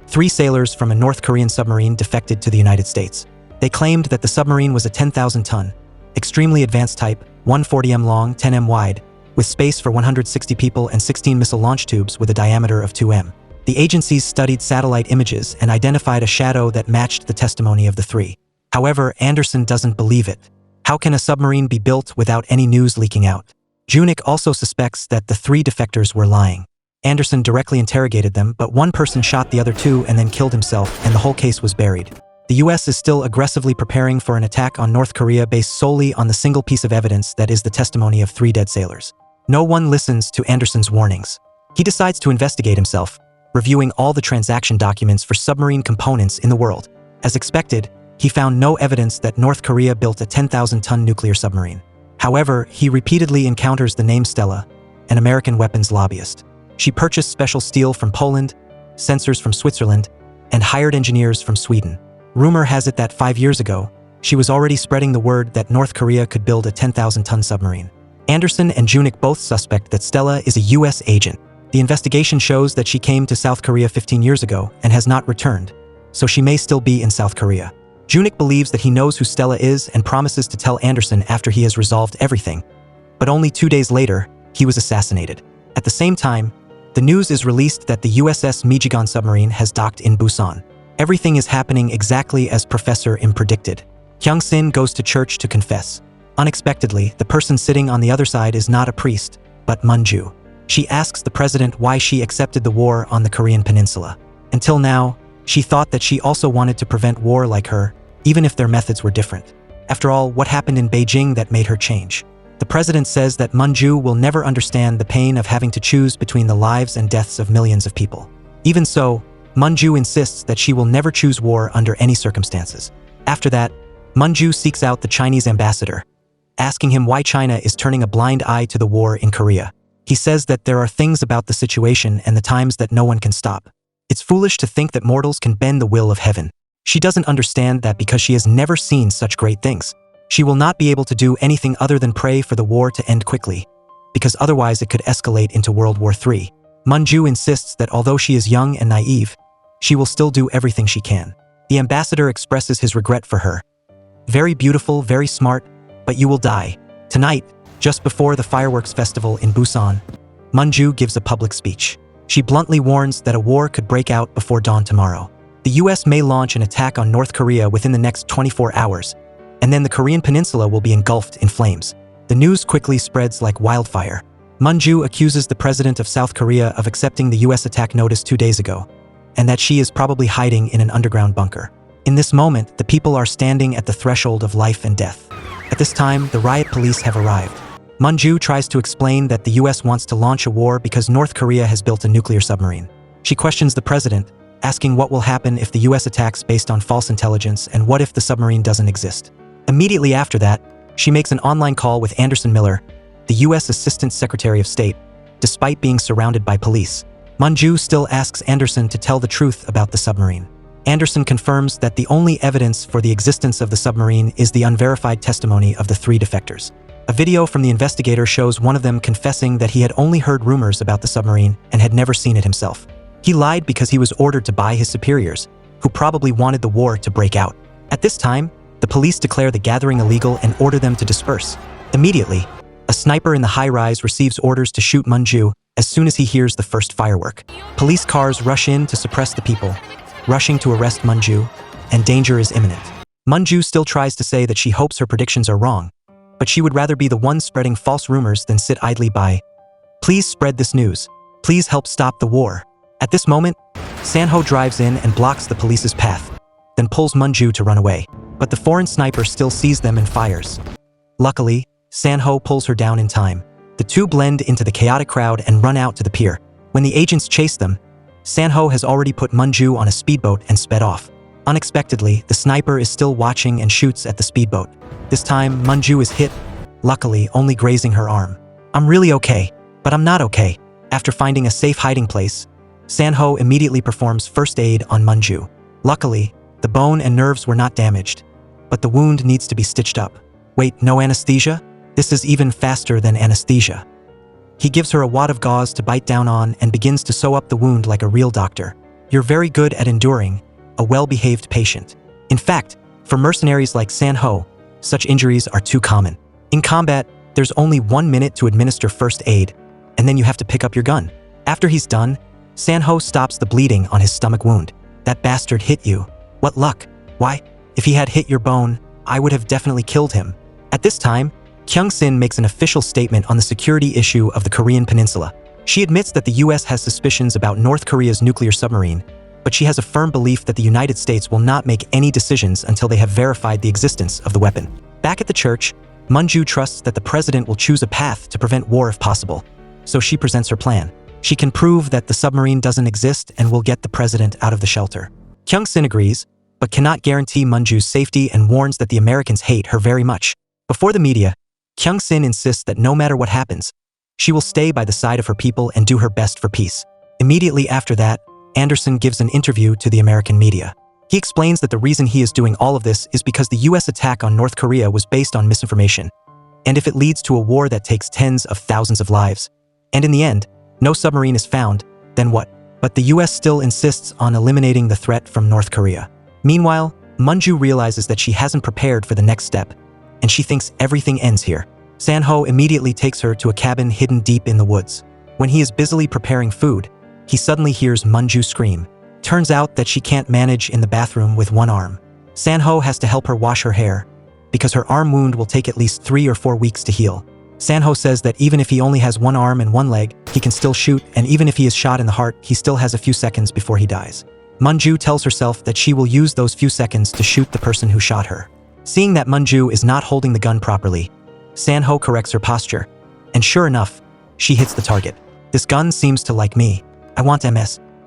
3 sailors from a North Korean submarine defected to the United States. They claimed that the submarine was a 10,000-ton, extremely advanced type, 140 m long, 10 m wide, with space for 160 people and 16 missile launch tubes with a diameter of 2 m. The agencies studied satellite images and identified a shadow that matched the testimony of the 3. However, Anderson doesn't believe it. How can a submarine be built without any news leaking out? Junik also suspects that the 3 defectors were lying. Anderson directly interrogated them, but one person shot the other 2 and then killed himself, and the whole case was buried. The US is still aggressively preparing for an attack on North Korea based solely on the single piece of evidence that is the testimony of 3 dead sailors. No one listens to Anderson's warnings. He decides to investigate himself, reviewing all the transaction documents for submarine components in the world. As expected, he found no evidence that North Korea built a 10,000-ton nuclear submarine. However, he repeatedly encounters the name Stella, an American weapons lobbyist. She purchased special steel from Poland, sensors from Switzerland, and hired engineers from Sweden. Rumor has it that 5 years ago, she was already spreading the word that North Korea could build a 10,000-ton submarine. Anderson and Junik both suspect that Stella is a US agent. The investigation shows that she came to South Korea 15 years ago and has not returned, so she may still be in South Korea. Junik believes that he knows who Stella is and promises to tell Anderson after he has resolved everything. But only 2 days later, he was assassinated. At the same time, the news is released that the USS Michigan submarine has docked in Busan. Everything is happening exactly as Professor Im predicted. Kyung-sin goes to church to confess. Unexpectedly, the person sitting on the other side is not a priest, but Mun-ju. She asks the president why she accepted the war on the Korean peninsula. Until now, she thought that she also wanted to prevent war like her, even if their methods were different. After all, what happened in Beijing that made her change? The president says that Mun-ju will never understand the pain of having to choose between the lives and deaths of millions of people. Even so, Mun-ju insists that she will never choose war under any circumstances. After that, Mun-ju seeks out the Chinese ambassador, asking him why China is turning a blind eye to the war in Korea. He says that there are things about the situation and the times that no one can stop. It's foolish to think that mortals can bend the will of heaven. She doesn't understand that because she has never seen such great things. She will not be able to do anything other than pray for the war to end quickly, because otherwise it could escalate into World War III. Mun-ju insists that although she is young and naive, she will still do everything she can. The ambassador expresses his regret for her. Very beautiful, very smart, but you will die. Tonight, just before the fireworks festival in Busan, Mun-ju gives a public speech. She bluntly warns that a war could break out before dawn tomorrow. The US may launch an attack on North Korea within the next 24 hours, and then the Korean peninsula will be engulfed in flames. The news quickly spreads like wildfire. Mun-ju accuses the president of South Korea of accepting the US attack notice 2 days ago, and that she is probably hiding in an underground bunker. In this moment, the people are standing at the threshold of life and death. At this time, the riot police have arrived. Mun-ju tries to explain that the US wants to launch a war because North Korea has built a nuclear submarine. She questions the president, asking what will happen if the US attacks based on false intelligence and what if the submarine doesn't exist. Immediately after that, she makes an online call with Anderson Miller, the US Assistant Secretary of State. Despite being surrounded by police, Mun-ju still asks Anderson to tell the truth about the submarine. Anderson confirms that the only evidence for the existence of the submarine is the unverified testimony of the 3 defectors. A video from the investigator shows one of them confessing that he had only heard rumors about the submarine and had never seen it himself. He lied because he was ordered to by his superiors, who probably wanted the war to break out. At this time, the police declare the gathering illegal and order them to disperse. Immediately, a sniper in the high-rise receives orders to shoot Mun-ju as soon as he hears the first firework. Police cars rush in to suppress the people, rushing to arrest Mun-ju, and danger is imminent. Mun-ju still tries to say that she hopes her predictions are wrong, but she would rather be the one spreading false rumors than sit idly by. Please spread this news. Please help stop the war. At this moment, San-ho drives in and blocks the police's path, then pulls Mun-ju to run away. But the foreign sniper still sees them and fires. Luckily, San-ho pulls her down in time. The two blend into the chaotic crowd and run out to the pier. When the agents chase them, San-ho has already put Mun-ju on a speedboat and sped off. Unexpectedly, the sniper is still watching and shoots at the speedboat. This time, Mun-ju is hit, luckily only grazing her arm. I'm really okay, but I'm not okay. After finding a safe hiding place, San-ho immediately performs first aid on Mun-ju. Luckily, the bone and nerves were not damaged, but the wound needs to be stitched up. Wait, no anesthesia? This is even faster than anesthesia. He gives her a wad of gauze to bite down on and begins to sew up the wound like a real doctor. You're very good at enduring, a well-behaved patient. In fact, for mercenaries like San-ho, such injuries are too common. In combat, there's only 1 minute to administer first aid, and then you have to pick up your gun. After he's done, San-ho stops the bleeding on his stomach wound. That bastard hit you. What luck. Why? If he had hit your bone, I would have definitely killed him. At this time, Kyung-sin makes an official statement on the security issue of the Korean peninsula. She admits that the US has suspicions about North Korea's nuclear submarine, but she has a firm belief that the United States will not make any decisions until they have verified the existence of the weapon. Back at the church, Mun-ju trusts that the president will choose a path to prevent war if possible, so she presents her plan. She can prove that the submarine doesn't exist and will get the president out of the shelter. Kyung-sin agrees, but cannot guarantee Mun-ju's safety and warns that the Americans hate her very much. Before the media, Kyung-sin insists that no matter what happens, she will stay by the side of her people and do her best for peace. Immediately after that, Anderson gives an interview to the American media. He explains that the reason he is doing all of this is because the US attack on North Korea was based on misinformation, and if it leads to a war that takes tens of thousands of lives, and in the end, no submarine is found, then what? But the US still insists on eliminating the threat from North Korea. Meanwhile, Mun-ju realizes that she hasn't prepared for the next step, and she thinks everything ends here. San-ho immediately takes her to a cabin hidden deep in the woods. When he is busily preparing food, he suddenly hears Mun-ju scream. Turns out that she can't manage in the bathroom with one arm. San-ho has to help her wash her hair, because her arm wound will take at least 3 or 4 weeks to heal. San-ho says that even if he only has one arm and one leg, he can still shoot, and even if he is shot in the heart, he still has a few seconds before he dies. Mun-ju tells herself that she will use those few seconds to shoot the person who shot her. Seeing that Mun-ju is not holding the gun properly, San-ho corrects her posture, and sure enough, she hits the target. This gun seems to like me. I want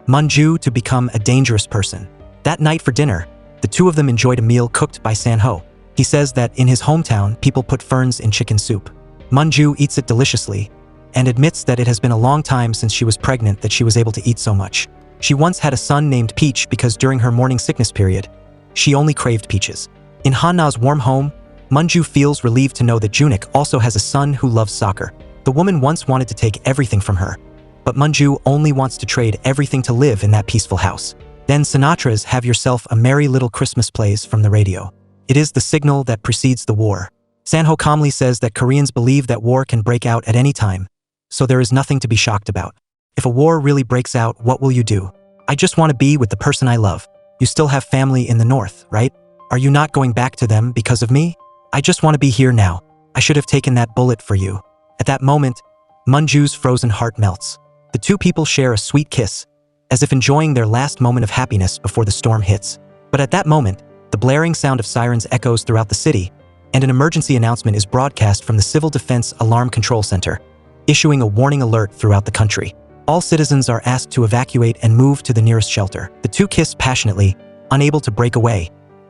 Mun-ju to become a dangerous person. That night for dinner, the two of them enjoyed a meal cooked by San-ho. He says that in his hometown, people put ferns in chicken soup. Mun-ju eats it deliciously, and admits that it has been a long time since she was pregnant that she was able to eat so much. She once had a son named Peach because during her morning sickness period, she only craved peaches. In Han-na's warm home, Mun-ju feels relieved to know that Junik also has a son who loves soccer. The woman once wanted to take everything from her, but Mun-ju only wants to trade everything to live in that peaceful house. Then Sinatra's "Have Yourself a Merry Little Christmas" plays from the radio. It is the signal that precedes the war. San-ho calmly says that Koreans believe that war can break out at any time, so there is nothing to be shocked about. If a war really breaks out, what will you do? I just want to be with the person I love. You still have family in the north, right? Are you not going back to them because of me? I just want to be here now. I should have taken that bullet for you. At that moment, Mun-ju's frozen heart melts. The two people share a sweet kiss, as if enjoying their last moment of happiness before the storm hits. But at that moment, the blaring sound of sirens echoes throughout the city, and an emergency announcement is broadcast from the Civil Defense Alarm Control Center, issuing a warning alert throughout the country. All citizens are asked to evacuate and move to the nearest shelter. The two kiss passionately, unable to break away,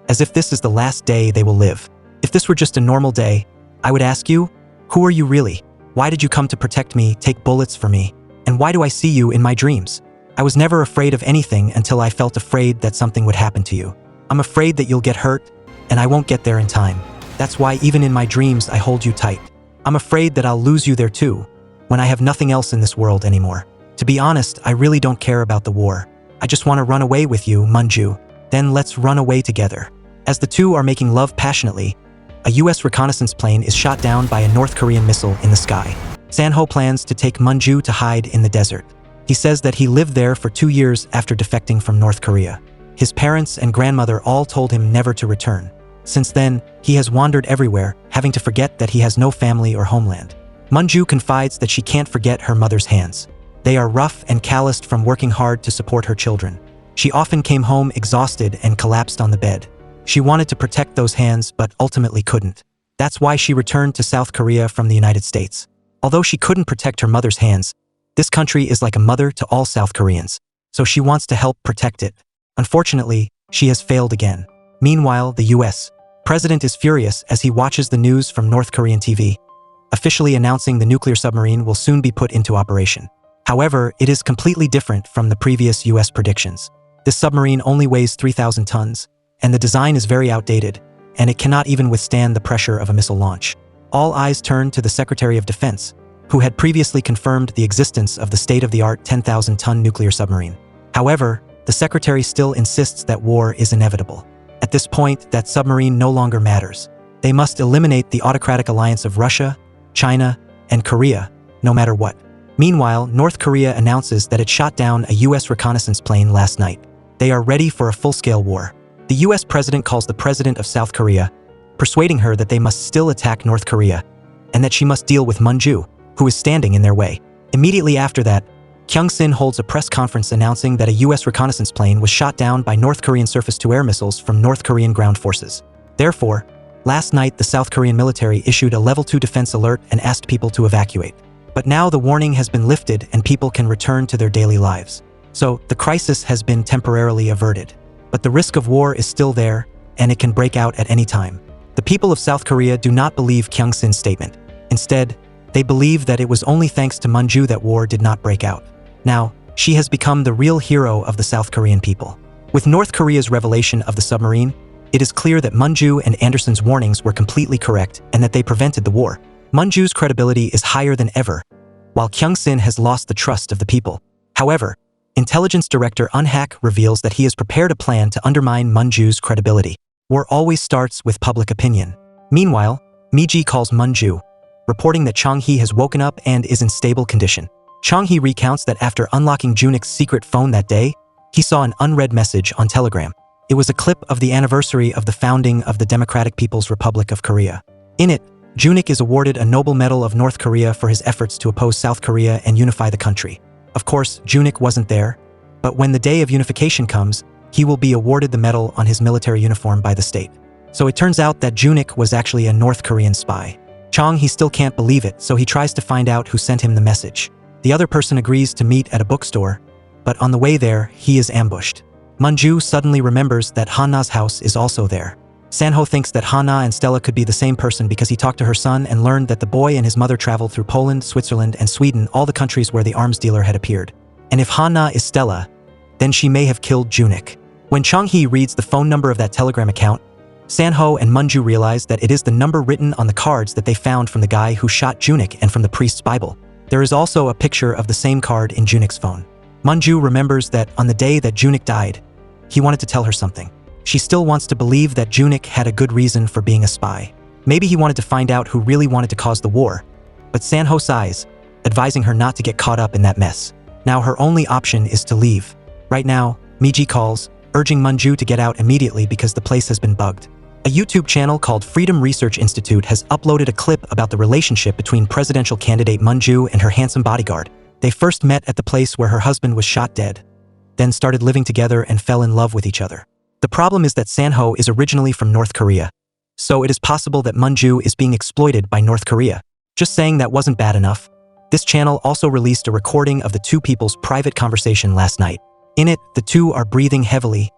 as if this is the last day they will live. If this were just a normal day, I would ask you, who are you really? Why did you come to protect me, take bullets for me? And why do I see you in my dreams? I was never afraid of anything until I felt afraid that something would happen to you. I'm afraid that you'll get hurt, and I won't get there in time. That's why even in my dreams I hold you tight. I'm afraid that I'll lose you there too, when I have nothing else in this world anymore. To be honest, I really don't care about the war. I just want to run away with you, Mun-ju. Then let's run away together. As the two are making love passionately, a US reconnaissance plane is shot down by a North Korean missile in the sky. San-ho plans to take Mun-ju to hide in the desert. He says that he lived there for 2 years after defecting from North Korea. His parents and grandmother all told him never to return. Since then, he has wandered everywhere, having to forget that he has no family or homeland. Mun-ju confides that she can't forget her mother's hands. They are rough and calloused from working hard to support her children. She often came home exhausted and collapsed on the bed. She wanted to protect those hands, but ultimately couldn't. That's why she returned to South Korea from the United States. Although she couldn't protect her mother's hands, this country is like a mother to all South Koreans, so she wants to help protect it. Unfortunately, she has failed again. Meanwhile, the US president is furious as he watches the news from North Korean TV, officially announcing the nuclear submarine will soon be put into operation. However, it is completely different from the previous US predictions. This submarine only weighs 3,000 tons, and the design is very outdated, and it cannot even withstand the pressure of a missile launch. All eyes turn to the Secretary of Defense, who had previously confirmed the existence of the state-of-the-art 10,000-ton nuclear submarine. However, the Secretary still insists that war is inevitable. At this point, that submarine no longer matters. They must eliminate the autocratic alliance of Russia, China, and Korea, no matter what. Meanwhile, North Korea announces that it shot down a US reconnaissance plane last night. They are ready for a full-scale war. The US president calls the president of South Korea, persuading her that they must still attack North Korea, and that she must deal with Mun-ju, who is standing in their way. Immediately after that, Kyung-sin holds a press conference announcing that a US reconnaissance plane was shot down by North Korean surface-to-air missiles from North Korean ground forces. Therefore, last night the South Korean military issued a level 2 defense alert and asked people to evacuate. But now the warning has been lifted and people can return to their daily lives. So, the crisis has been temporarily averted. But the risk of war is still there, and it can break out at any time. The people of South Korea do not believe Kyung-sin's statement. Instead, they believe that it was only thanks to Mun-ju that war did not break out. Now, she has become the real hero of the South Korean people. With North Korea's revelation of the submarine, it is clear that Mun-ju and Anderson's warnings were completely correct and that they prevented the war. Mun-ju's credibility is higher than ever, while Kyung-sin has lost the trust of the people. However, Intelligence Director Eun-hak reveals that he has prepared a plan to undermine Mun-ju's credibility. War always starts with public opinion. Meanwhile, Mi-ji calls Mun-ju, reporting that Chong-hee has woken up and is in stable condition. Chong-hee recounts that after unlocking Junik's secret phone that day, he saw an unread message on Telegram. It was a clip of the anniversary of the founding of the Democratic People's Republic of Korea. In it, Junik is awarded a Nobel Medal of North Korea for his efforts to oppose South Korea and unify the country. Of course, Junik wasn't there, but when the day of unification comes, he will be awarded the medal on his military uniform by the state. So it turns out that Junik was actually a North Korean spy. Chong-hee still can't believe it, so he tries to find out who sent him the message. The other person agrees to meet at a bookstore, but on the way there, he is ambushed. Mun-ju suddenly remembers that Hanna's house is also there. San-ho thinks that Hanna and Stella could be the same person because he talked to her son and learned that the boy and his mother traveled through Poland, Switzerland, and Sweden, all the countries where the arms dealer had appeared. And if Hanna is Stella, then she may have killed Junik. When Chong-hee reads the phone number of that Telegram account, San-ho and Mun-ju realize that it is the number written on the cards that they found from the guy who shot Junik and from the priest's Bible. There is also a picture of the same card in Junik's phone. Mun-ju remembers that on the day that Junik died, He wanted to tell her something. She still wants to believe that Junik had a good reason for being a spy. Maybe he wanted to find out who really wanted to cause the war. But San-ho sighs, advising her not to get caught up in that mess. Now her only option is to leave. Right now, Miji calls, urging Mun-ju to get out immediately because the place has been bugged. A YouTube channel called Freedom Research Institute has uploaded a clip about the relationship between presidential candidate Mun-ju and her handsome bodyguard. They first met at the place where her husband was shot dead, then started living together and fell in love with each other. The problem is that San-ho is originally from North Korea, so it is possible that Mun-ju is being exploited by North Korea. Just saying that wasn't bad enough. This channel also released a recording of the two people's private conversation last night. In it, the two are breathing heavily,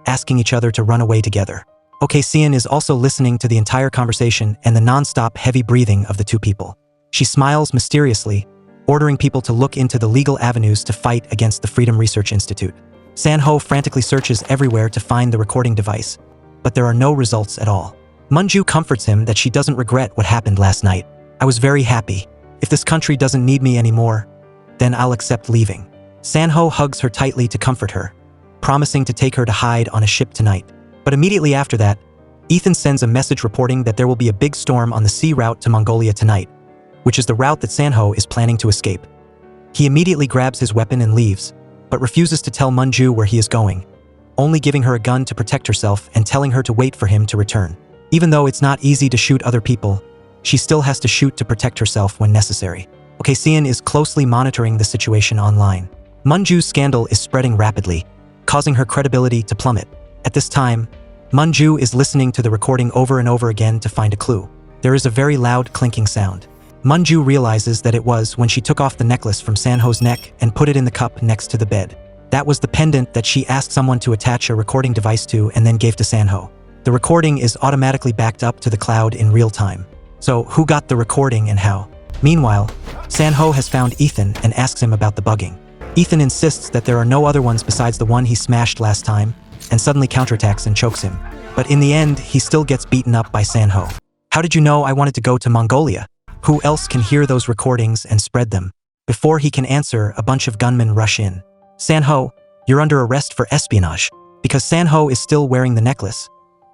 asking each other to run away together. Seon is also listening to the entire conversation and the non-stop heavy breathing of the two people. She smiles mysteriously, ordering people to look into the legal avenues to fight against the Freedom Research Institute. San-ho frantically searches everywhere to find the recording device, but there are no results at all. Mun-ju comforts him that she doesn't regret what happened last night. I was very happy. If this country doesn't need me anymore, then I'll accept leaving. San-ho hugs her tightly to comfort her, promising to take her to hide on a ship tonight. But immediately after that, Ethan sends a message reporting that there will be a big storm on the sea route to Mongolia tonight, which is the route that San-ho is planning to escape. He immediately grabs his weapon and leaves, but refuses to tell Mun-ju where he is going, only giving her a gun to protect herself and telling her to wait for him to return. Even though it's not easy to shoot other people, she still has to shoot to protect herself when necessary. Seon is closely monitoring the situation online. Mun-ju's scandal is spreading rapidly, causing her credibility to plummet. At this time, Mun-ju is listening to the recording over and over again to find a clue. There is a very loud clinking sound. Mun-ju realizes that it was when she took off the necklace from San-ho's neck and put it in the cup next to the bed. That was the pendant that she asked someone to attach a recording device to and then gave to San-ho. The recording is automatically backed up to the cloud in real time. So, who got the recording and how? Meanwhile, San-ho has found Ethan and asks him about the bugging. Ethan insists that there are no other ones besides the one he smashed last time, and suddenly counterattacks and chokes him. But in the end, he still gets beaten up by San-ho. How did you know I wanted to go to Mongolia? Who else can hear those recordings and spread them? Before he can answer, a bunch of gunmen rush in. San-ho, you're under arrest for espionage. Because San-ho is still wearing the necklace,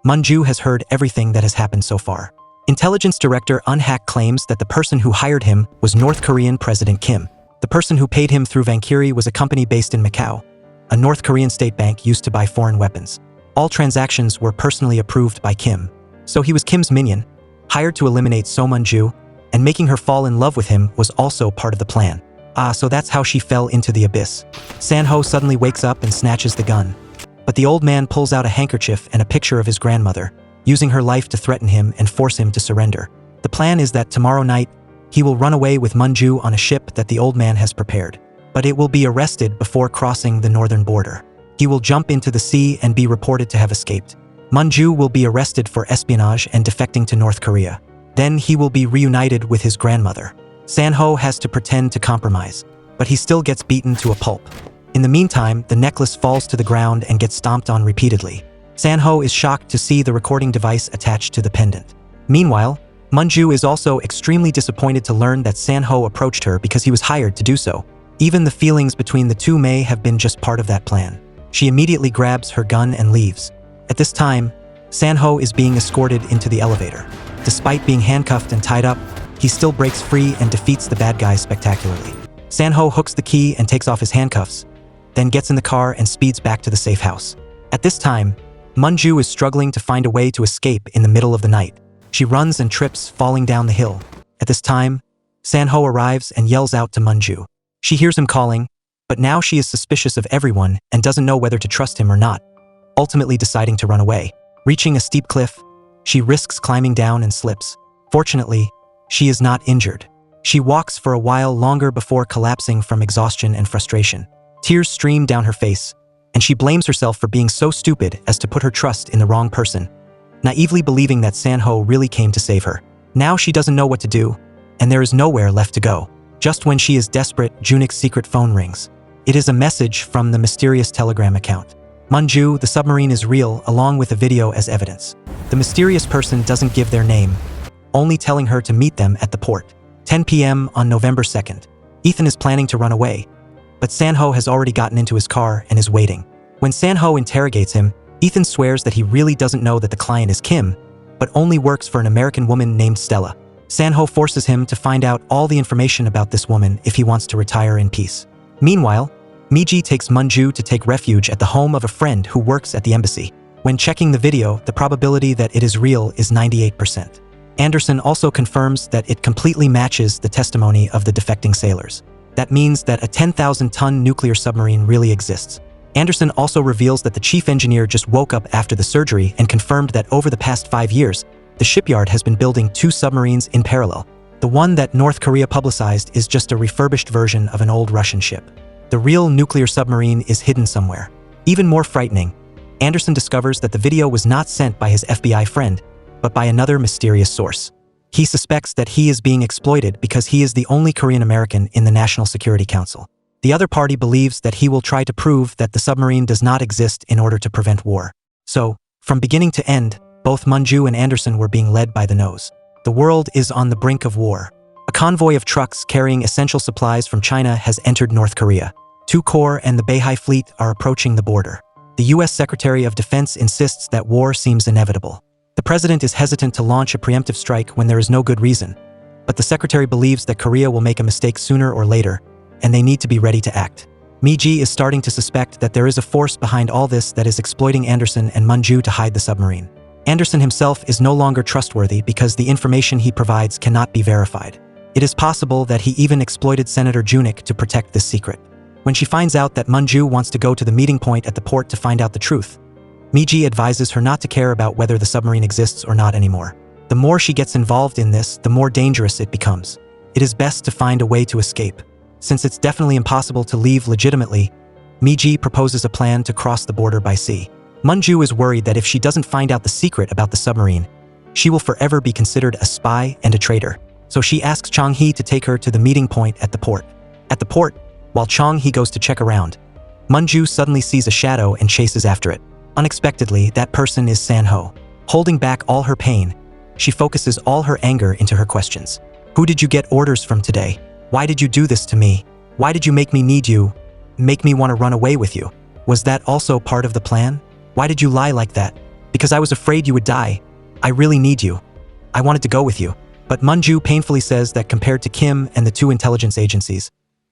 Mun-ju has heard everything that has happened so far. Intelligence Director Eun-hak claims that the person who hired him was North Korean President Kim. The person who paid him through Vankiri was a company based in Macau, a North Korean state bank used to buy foreign weapons. All transactions were personally approved by Kim. So he was Kim's minion, hired to eliminate Seo Mun-ju, and making her fall in love with him was also part of the plan. So that's how she fell into the abyss. San-ho suddenly wakes up and snatches the gun. But the old man pulls out a handkerchief and a picture of his grandmother, using her life to threaten him and force him to surrender. The plan is that tomorrow night, he will run away with Mun-ju on a ship that the old man has prepared. But it will be arrested before crossing the northern border. He will jump into the sea and be reported to have escaped. Mun-ju will be arrested for espionage and defecting to North Korea. Then he will be reunited with his grandmother. San-ho has to pretend to compromise, but he still gets beaten to a pulp. In the meantime, the necklace falls to the ground and gets stomped on repeatedly. San-ho is shocked to see the recording device attached to the pendant. Meanwhile, Mun-ju is also extremely disappointed to learn that San-ho approached her because he was hired to do so. Even the feelings between the two may have been just part of that plan. She immediately grabs her gun and leaves. At this time, San-ho is being escorted into the elevator. Despite being handcuffed and tied up, he still breaks free and defeats the bad guys spectacularly. San-ho hooks the key and takes off his handcuffs, then gets in the car and speeds back to the safe house. At this time, Mun-ju is struggling to find a way to escape in the middle of the night. She runs and trips, falling down the hill. At this time, San-ho arrives and yells out to Mun-ju. She hears him calling, but now she is suspicious of everyone and doesn't know whether to trust him or not, ultimately deciding to run away. Reaching a steep cliff, she risks climbing down and slips. Fortunately, she is not injured. She walks for a while longer before collapsing from exhaustion and frustration. Tears stream down her face, and she blames herself for being so stupid as to put her trust in the wrong person, naively believing that San-ho really came to save her. Now she doesn't know what to do, and there is nowhere left to go. Just when she is desperate, Junik's secret phone rings. It is a message from the mysterious Telegram account. Mun-ju, the submarine is real, along with a video as evidence. The mysterious person doesn't give their name, only telling her to meet them at the port. 10 p.m. on November 2nd. Ethan is planning to run away, but San-ho has already gotten into his car and is waiting. When San-ho interrogates him, Ethan swears that he really doesn't know that the client is Kim, but only works for an American woman named Stella. San-ho forces him to find out all the information about this woman if he wants to retire in peace. Meanwhile, Mi-ji takes Mun-ju to take refuge at the home of a friend who works at the embassy. When checking the video, the probability that it is real is 98%. Anderson also confirms that it completely matches the testimony of the defecting sailors. That means that a 10,000-ton nuclear submarine really exists. Anderson also reveals that the chief engineer just woke up after the surgery and confirmed that over the past 5 years, the shipyard has been building 2 submarines in parallel. The one that North Korea publicized is just a refurbished version of an old Russian ship. The real nuclear submarine is hidden somewhere. Even more frightening, Anderson discovers that the video was not sent by his FBI friend, but by another mysterious source. He suspects that he is being exploited because he is the only Korean American in the National Security Council. The other party believes that he will try to prove that the submarine does not exist in order to prevent war. So, from beginning to end, both Mun-ju and Anderson were being led by the nose. The world is on the brink of war. A convoy of trucks carrying essential supplies from China has entered North Korea. 2 Corps and the Beihai Fleet are approaching the border. The U.S. Secretary of Defense insists that war seems inevitable. The president is hesitant to launch a preemptive strike when there is no good reason, but the secretary believes that Korea will make a mistake sooner or later, and they need to be ready to act. Mi-ji is starting to suspect that there is a force behind all this that is exploiting Anderson and Mun-ju to hide the submarine. Anderson himself is no longer trustworthy because the information he provides cannot be verified. It is possible that he even exploited Senator Junik to protect this secret. When she finds out that Mun-ju wants to go to the meeting point at the port to find out the truth, Mi-ji advises her not to care about whether the submarine exists or not anymore. The more she gets involved in this, the more dangerous it becomes. It is best to find a way to escape. Since it's definitely impossible to leave legitimately, Mi-ji proposes a plan to cross the border by sea. Mun-ju is worried that if she doesn't find out the secret about the submarine, she will forever be considered a spy and a traitor. So she asks Chang-hee to take her to the meeting point at the port. At the port, while Chang-hee goes to check around, Mun-ju suddenly sees a shadow and chases after it. Unexpectedly, that person is San-ho. Holding back all her pain, she focuses all her anger into her questions. Who did you get orders from today? Why did you do this to me? Why did you make me need you? Make me want to run away with you? Was that also part of the plan? Why did you lie like that? Because I was afraid you would die. I really need you. I wanted to go with you. But Mun-ju painfully says that compared to Kim and the 2 intelligence agencies,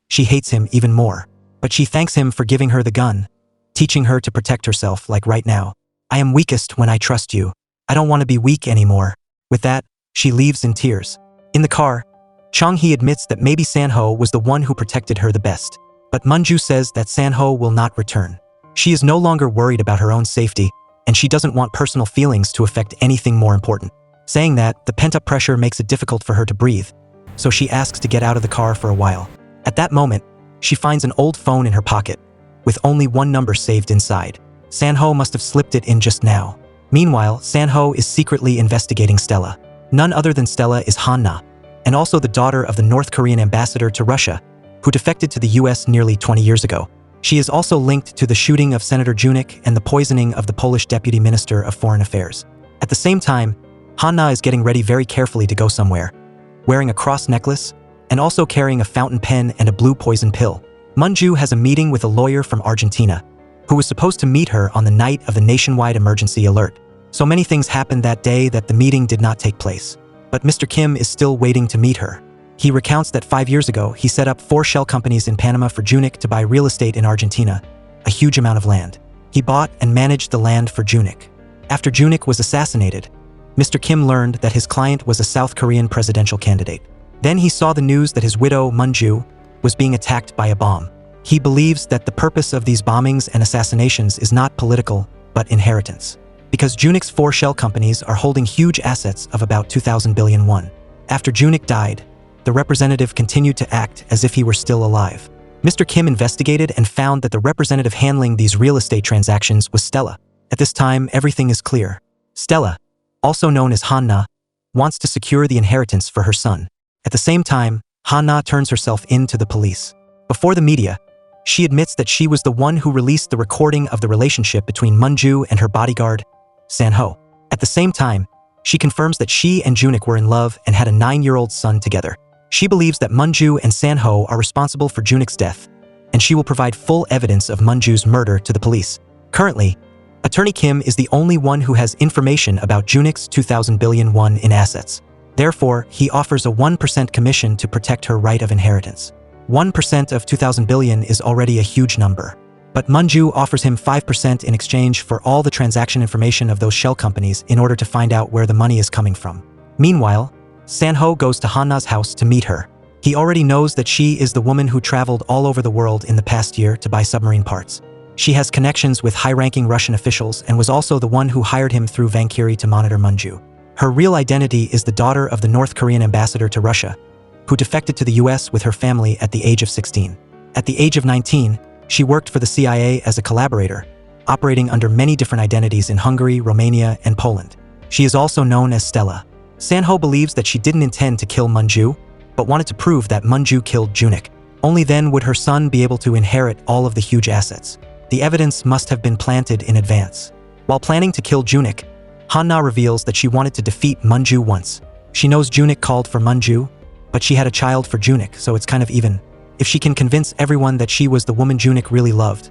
she hates him even more. But she thanks him for giving her the gun, teaching her to protect herself like right now. I am weakest when I trust you. I don't want to be weak anymore. With that, she leaves in tears. In the car, Chang-hee admits that maybe San-ho was the one who protected her the best. But Mun-ju says that San-ho will not return. She is no longer worried about her own safety, and she doesn't want personal feelings to affect anything more important. Saying that, the pent-up pressure makes it difficult for her to breathe, so she asks to get out of the car for a while. At that moment, she finds an old phone in her pocket, with only 1 number saved inside. San-ho must have slipped it in just now. Meanwhile, San-ho is secretly investigating Stella. None other than Stella is Han-na, and also the daughter of the North Korean ambassador to Russia, who defected to the US nearly 20 years ago. She is also linked to the shooting of Senator Junik and the poisoning of the Polish Deputy Minister of Foreign Affairs. At the same time, Han-na is getting ready very carefully to go somewhere, wearing a cross necklace, and also carrying a fountain pen and a blue poison pill. Mun-ju has a meeting with a lawyer from Argentina, who was supposed to meet her on the night of the nationwide emergency alert. So many things happened that day that the meeting did not take place. But Mr. Kim is still waiting to meet her. He recounts that 5 years ago, he set up 4 shell companies in Panama for Junik to buy real estate in Argentina, a huge amount of land. He bought and managed the land for Junik. After Junik was assassinated, Mr. Kim learned that his client was a South Korean presidential candidate. Then he saw the news that his widow, Mun-ju, was being attacked by a bomb. He believes that the purpose of these bombings and assassinations is not political, but inheritance. Because Junik's 4 shell companies are holding huge assets of about 2,000 billion won. After Junik died, the representative continued to act as if he were still alive. Mr. Kim investigated and found that the representative handling these real estate transactions was Stella. At this time, everything is clear. Stella, also known as Han-na, wants to secure the inheritance for her son. At the same time, Han-na turns herself in to the police. Before the media, she admits that she was the one who released the recording of the relationship between Mun-ju and her bodyguard, San-ho. At the same time, she confirms that she and Junik were in love and had a 9-year-old son together. She believes that Mun-ju and San-ho are responsible for Junik's death, and she will provide full evidence of Mun-ju's murder to the police. Currently, Attorney Kim is the only one who has information about Junik's 2,000 billion won in assets. Therefore, he offers a 1% commission to protect her right of inheritance. 1% of 2,000 billion is already a huge number. But Mun-ju offers him 5% in exchange for all the transaction information of those shell companies in order to find out where the money is coming from. Meanwhile, San-ho goes to Han-na's house to meet her. He already knows that she is the woman who traveled all over the world in the past year to buy submarine parts. She has connections with high-ranking Russian officials and was also the one who hired him through Vankiri to monitor Mun-ju. Her real identity is the daughter of the North Korean ambassador to Russia, who defected to the US with her family at the age of 16. At the age of 19, she worked for the CIA as a collaborator, operating under many different identities in Hungary, Romania, and Poland. She is also known as Stella. San-ho believes that she didn't intend to kill Mun-ju, but wanted to prove that Mun-ju killed Junik. Only then would her son be able to inherit all of the huge assets. The evidence must have been planted in advance. While planning to kill Junik, Han-na reveals that she wanted to defeat Mun-ju once. She knows Junik called for Mun-ju, but she had a child for Junik, so it's kind of even. If she can convince everyone that she was the woman Junik really loved,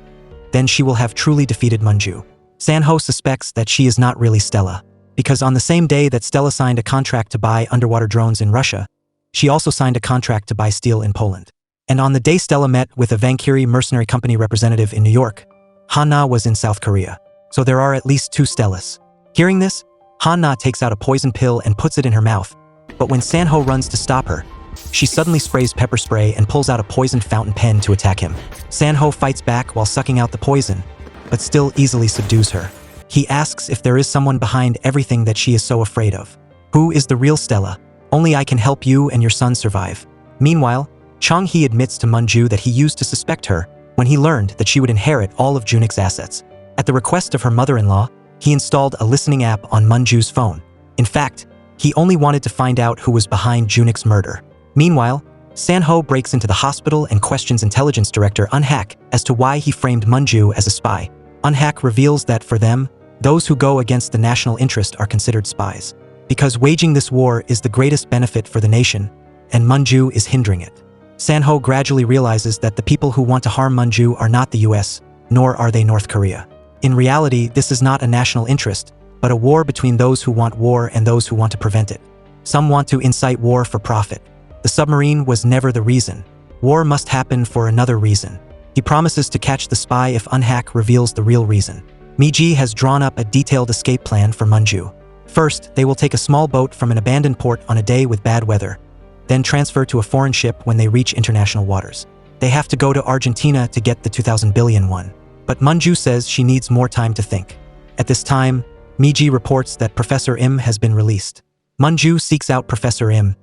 then she will have truly defeated Mun-ju. San-ho suspects that she is not really Stella, because on the same day that Stella signed a contract to buy underwater drones in Russia, she also signed a contract to buy steel in Poland. And on the day Stella met with a Vankiri Mercenary company representative in New York, Han-na was in South Korea. So there are at least 2 Stellas. Hearing this, Han-na takes out a poison pill and puts it in her mouth, but when San-ho runs to stop her, she suddenly sprays pepper spray and pulls out a poisoned fountain pen to attack him. San-ho fights back while sucking out the poison, but still easily subdues her. He asks if there is someone behind everything that she is so afraid of. Who is the real Stella? Only I can help you and your son survive. Meanwhile, Chang-hee admits to Mun-ju that he used to suspect her when he learned that she would inherit all of Junik's assets. At the request of her mother-in-law, he installed a listening app on Mun-ju's phone. In fact, he only wanted to find out who was behind Junik's murder. Meanwhile, San-ho breaks into the hospital and questions intelligence director Eun-hak as to why he framed Mun-ju as a spy. Eun-hak reveals that for them, those who go against the national interest are considered spies, because waging this war is the greatest benefit for the nation, and Mun-ju is hindering it. San-ho gradually realizes that the people who want to harm Mun-ju are not the US, nor are they North Korea. In reality, this is not a national interest, but a war between those who want war and those who want to prevent it. Some want to incite war for profit. The submarine was never the reason. War must happen for another reason. He promises to catch the spy if Eun-hak reveals the real reason. Mi-ji has drawn up a detailed escape plan for Mun-ju. First, they will take a small boat from an abandoned port on a day with bad weather, then transfer to a foreign ship when they reach international waters. They have to go to Argentina to get the 2,000 billion won. But Mun-ju says she needs more time to think. At this time, Mi-ji reports that Professor Im has been released. Mun-ju seeks out Professor Im,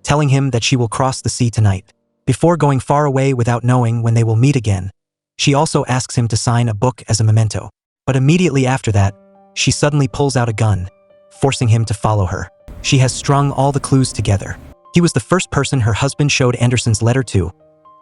telling him that she will cross the sea tonight. Before going far away without knowing when they will meet again, she also asks him to sign a book as a memento. But immediately after that, she suddenly pulls out a gun, forcing him to follow her. She has strung all the clues together. He was the first person her husband showed Anderson's letter to.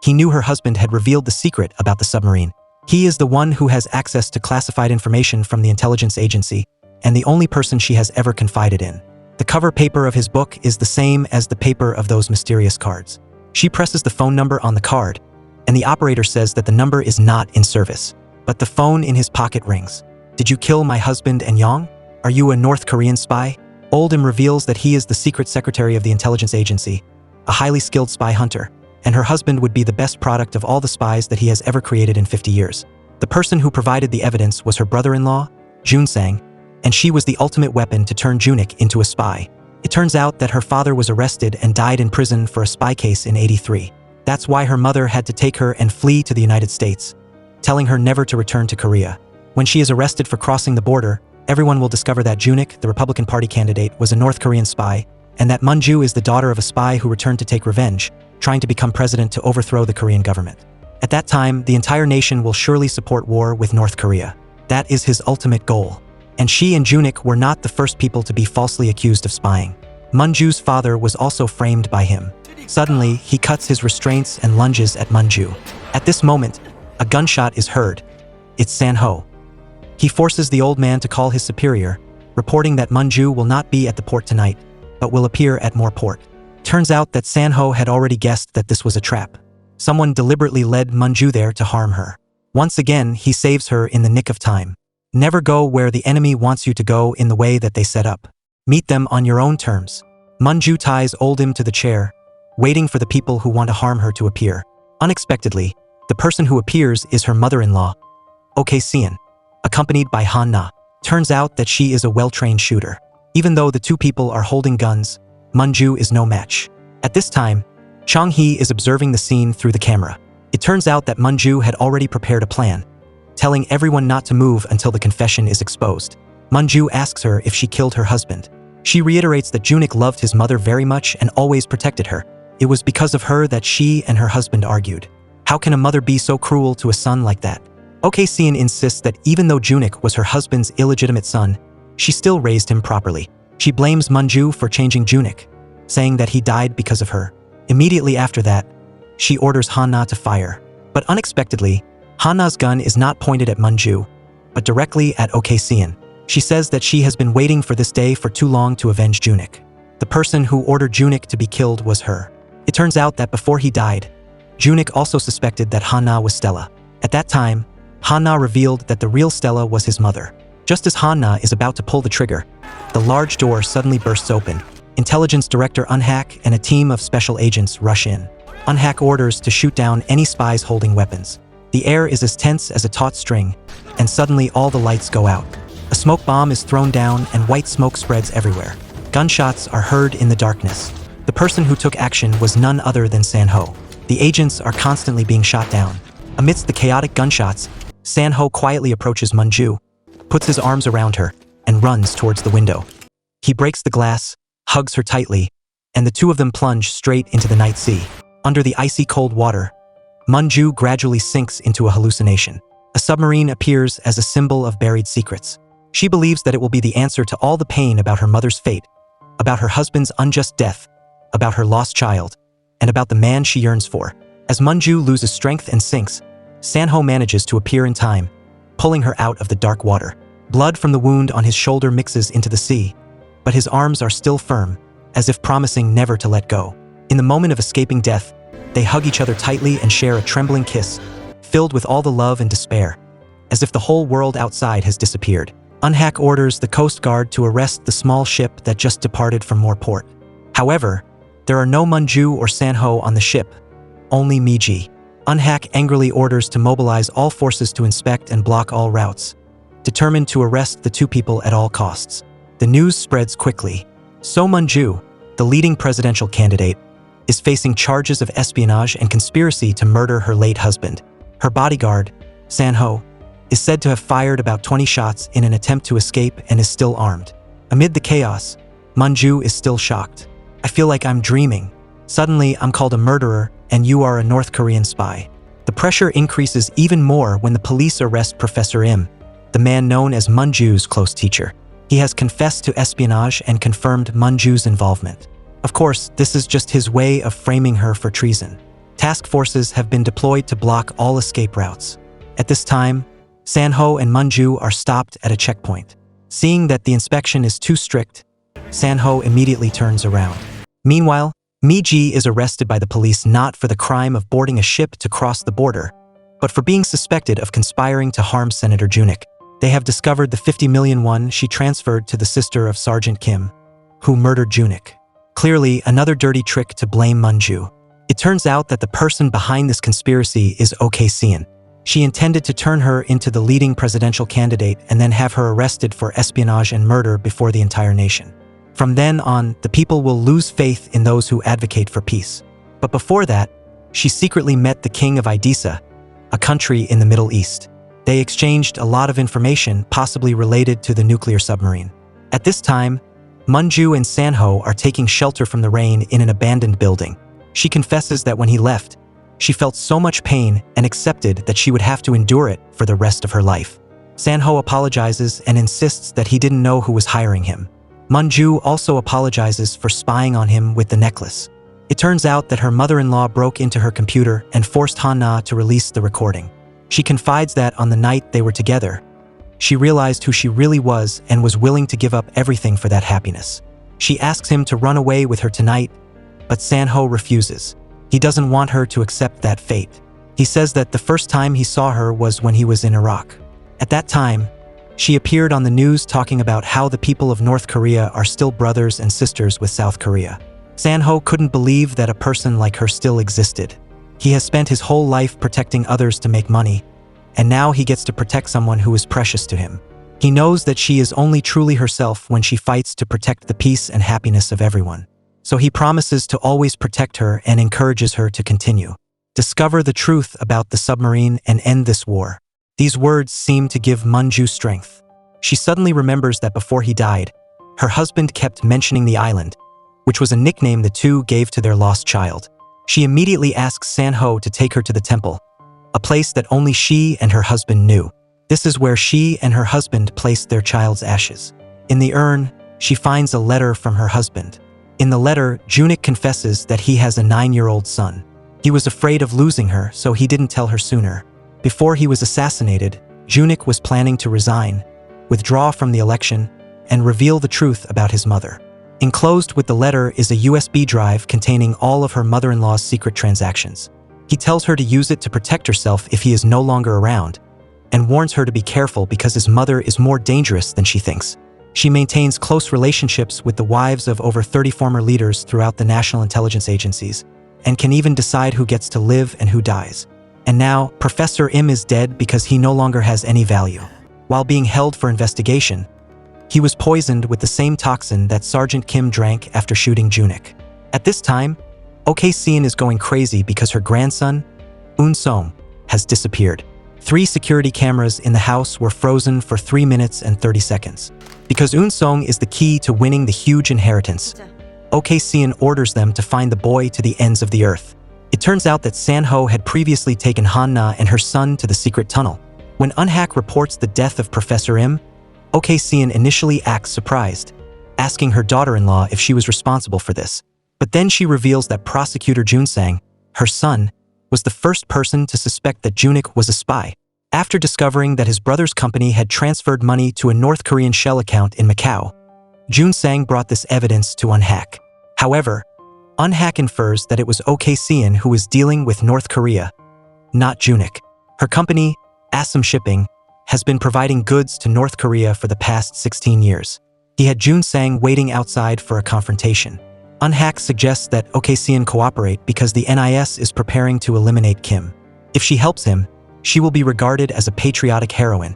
He knew her husband had revealed the secret about the submarine. He is the one who has access to classified information from the intelligence agency, and the only person she has ever confided in. The cover paper of his book is the same as the paper of those mysterious cards. She presses the phone number on the card, and the operator says that the number is not in service. But the phone in his pocket rings. Did you kill my husband and Yang? Are you a North Korean spy? Oldham reveals that he is the secret secretary of the intelligence agency, a highly skilled spy hunter, and her husband would be the best product of all the spies that he has ever created in 50 years. The person who provided the evidence was her brother-in-law, Jun-sang, and she was the ultimate weapon to turn Junik into a spy. It turns out that her father was arrested and died in prison for a spy case in '83. That's why her mother had to take her and flee to the United States, telling her never to return to Korea. When she is arrested for crossing the border, everyone will discover that Junik, the Republican Party candidate, was a North Korean spy, and that Mun-ju is the daughter of a spy who returned to take revenge, trying to become president to overthrow the Korean government. At that time, the entire nation will surely support war with North Korea. That is his ultimate goal. And she and Junik were not the first people to be falsely accused of spying. Mun-ju's father was also framed by him. Suddenly, he cuts his restraints and lunges at Mun-ju. At this moment, a gunshot is heard. It's San-ho. He forces the old man to call his superior, reporting that Mun-ju will not be at the port tonight, but will appear at more port. Turns out that San-ho had already guessed that this was a trap. Someone deliberately led Mun-ju there to harm her. Once again, he saves her in the nick of time. Never go where the enemy wants you to go in the way that they set up. Meet them on your own terms. Mun-ju ties Oldhim to the chair, waiting for the people who want to harm her to appear. Unexpectedly, the person who appears is her mother-in-law, Seon, accompanied by Han-na. Turns out that she is a well-trained shooter. Even though the two people are holding guns, Mun-ju is no match. At this time, Chang-hee is observing the scene through the camera. It turns out that Mun-ju had already prepared a plan, telling everyone not to move until the confession is exposed. Mun-ju asks her if she killed her husband. She reiterates that Junik loved his mother very much and always protected her. It was because of her that she and her husband argued. How can a mother be so cruel to a son like that? Seon insists that even though Junik was her husband's illegitimate son, she still raised him properly. She blames Mun-ju for changing Junik, saying that he died because of her. Immediately after that, she orders Han-na to fire. But unexpectedly, Han-na's gun is not pointed at Mun-ju, but directly at Seon. She says that she has been waiting for this day for too long to avenge Junik. The person who ordered Junik to be killed was her. It turns out that before he died, Junik also suspected that Han-na was Stella. At that time, Han-na revealed that the real Stella was his mother. Just as Han-na is about to pull the trigger, the large door suddenly bursts open. Intelligence Director Unhak and a team of special agents rush in. Unhak orders to shoot down any spies holding weapons. The air is as tense as a taut string, and suddenly all the lights go out. A smoke bomb is thrown down and white smoke spreads everywhere. Gunshots are heard in the darkness. The person who took action was none other than San-ho. The agents are constantly being shot down. Amidst the chaotic gunshots, San-ho quietly approaches Mun-ju, puts his arms around her, and runs towards the window. He breaks the glass, hugs her tightly, and the two of them plunge straight into the night sea. Under the icy cold water, Mun-ju gradually sinks into a hallucination. A submarine appears as a symbol of buried secrets. She believes that it will be the answer to all the pain about her mother's fate, about her husband's unjust death, about her lost child, and about the man she yearns for. As Mun-ju loses strength and sinks, San-ho manages to appear in time, pulling her out of the dark water. Blood from the wound on his shoulder mixes into the sea, but his arms are still firm, as if promising never to let go. In the moment of escaping death, they hug each other tightly and share a trembling kiss, filled with all the love and despair, as if the whole world outside has disappeared. Unhak orders the Coast Guard to arrest the small ship that just departed from Moorport. However, there are no Mun-ju or San-ho on the ship, only Miji. Unhak angrily orders to mobilize all forces to inspect and block all routes, determined to arrest the two people at all costs. The news spreads quickly. Seo Mun-ju, the leading presidential candidate, is facing charges of espionage and conspiracy to murder her late husband. Her bodyguard, San-ho, is said to have fired about 20 shots in an attempt to escape and is still armed. Amid the chaos, Mun-ju is still shocked. "I feel like I'm dreaming. Suddenly, I'm called a murderer, and you are a North Korean spy." The pressure increases even more when the police arrest Professor Im, the man known as Mun-ju's close teacher. He has confessed to espionage and confirmed Mun-ju's involvement. Of course, this is just his way of framing her for treason. Task forces have been deployed to block all escape routes. At this time, San-ho and Mun-ju are stopped at a checkpoint. Seeing that the inspection is too strict, San-ho immediately turns around. Meanwhile, Miji is arrested by the police not for the crime of boarding a ship to cross the border, but for being suspected of conspiring to harm Senator Junik. They have discovered the 50 million won she transferred to the sister of Sergeant Kim, who murdered Junik. Clearly, another dirty trick to blame Mun-ju. It turns out that the person behind this conspiracy is Seon. She intended to turn her into the leading presidential candidate and then have her arrested for espionage and murder before the entire nation. From then on, the people will lose faith in those who advocate for peace. But before that, she secretly met the king of Idisa, a country in the Middle East. They exchanged a lot of information, possibly related to the nuclear submarine. At this time, Mun-ju and San-ho are taking shelter from the rain in an abandoned building. She confesses that when he left, she felt so much pain and accepted that she would have to endure it for the rest of her life. San-ho apologizes and insists that he didn't know who was hiring him. Mun-ju also apologizes for spying on him with the necklace. It turns out that her mother-in-law broke into her computer and forced Han-na to release the recording. She confides that on the night they were together, she realized who she really was and was willing to give up everything for that happiness. She asks him to run away with her tonight, but San-ho refuses. He doesn't want her to accept that fate. He says that the first time he saw her was when he was in Iraq. At that time, She appeared on the news talking about how the people of North Korea are still brothers and sisters with South Korea. San-ho couldn't believe that a person like her still existed. He has spent his whole life protecting others to make money, and now he gets to protect someone who is precious to him. He knows that she is only truly herself when she fights to protect the peace and happiness of everyone. So he promises to always protect her and encourages her to continue. Discover the truth about the submarine and end this war. These words seem to give Mun-ju strength. She suddenly remembers that before he died, her husband kept mentioning the island, which was a nickname the two gave to their lost child. She immediately asks San-ho to take her to the temple, a place that only she and her husband knew. This is where she and her husband placed their child's ashes. In the urn, she finds a letter from her husband. In the letter, Junik confesses that he has a 9-year-old son. He was afraid of losing her, so he didn't tell her sooner. Before he was assassinated, Junik was planning to resign, withdraw from the election, and reveal the truth about his mother. Enclosed with the letter is a USB drive containing all of her mother-in-law's secret transactions. He tells her to use it to protect herself if he is no longer around, and warns her to be careful because his mother is more dangerous than she thinks. She maintains close relationships with the wives of over 30 former leaders throughout the national intelligence agencies, and can even decide who gets to live and who dies. And now, Professor Im is dead because he no longer has any value. While being held for investigation, he was poisoned with the same toxin that Sergeant Kim drank after shooting Junik. At this time, Ok Seon is going crazy because her grandson, Eun Song, has disappeared. 3 security cameras in the house were frozen for 3 minutes and 30 seconds. Because Eun Song is the key to winning the huge inheritance, Ok Seon orders them to find the boy to the ends of the earth. It turns out that San-ho had previously taken Han-na and her son to the secret tunnel. When Unhak reports the death of Professor Im, Ok Seon initially acts surprised, asking her daughter-in-law if she was responsible for this. But then she reveals that Prosecutor Junsang, her son, was the first person to suspect that Junik was a spy. After discovering that his brother's company had transferred money to a North Korean shell account in Macau, Junsang brought this evidence to Unhak. However, Unhak infers that it was Ok Seon who was dealing with North Korea, not Junik. Her company, Assam Shipping, has been providing goods to North Korea for the past 16 years. He had Junsang waiting outside for a confrontation. Unhak suggests that Ok Seon cooperate because the NIS is preparing to eliminate Kim. If she helps him, she will be regarded as a patriotic heroine.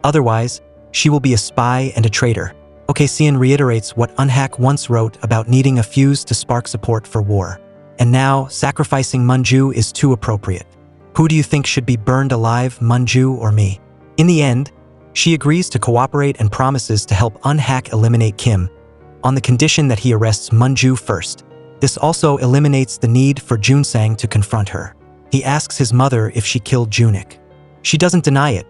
Otherwise, she will be a spy and a traitor. Ok Seon reiterates what Unhak once wrote about needing a fuse to spark support for war. And now, sacrificing Mun-ju is too appropriate. Who do you think should be burned alive, Mun-ju or me? In the end, she agrees to cooperate and promises to help Unhak eliminate Kim, on the condition that he arrests Mun-ju first. This also eliminates the need for Junsang to confront her. He asks his mother if she killed Junik. She doesn't deny it,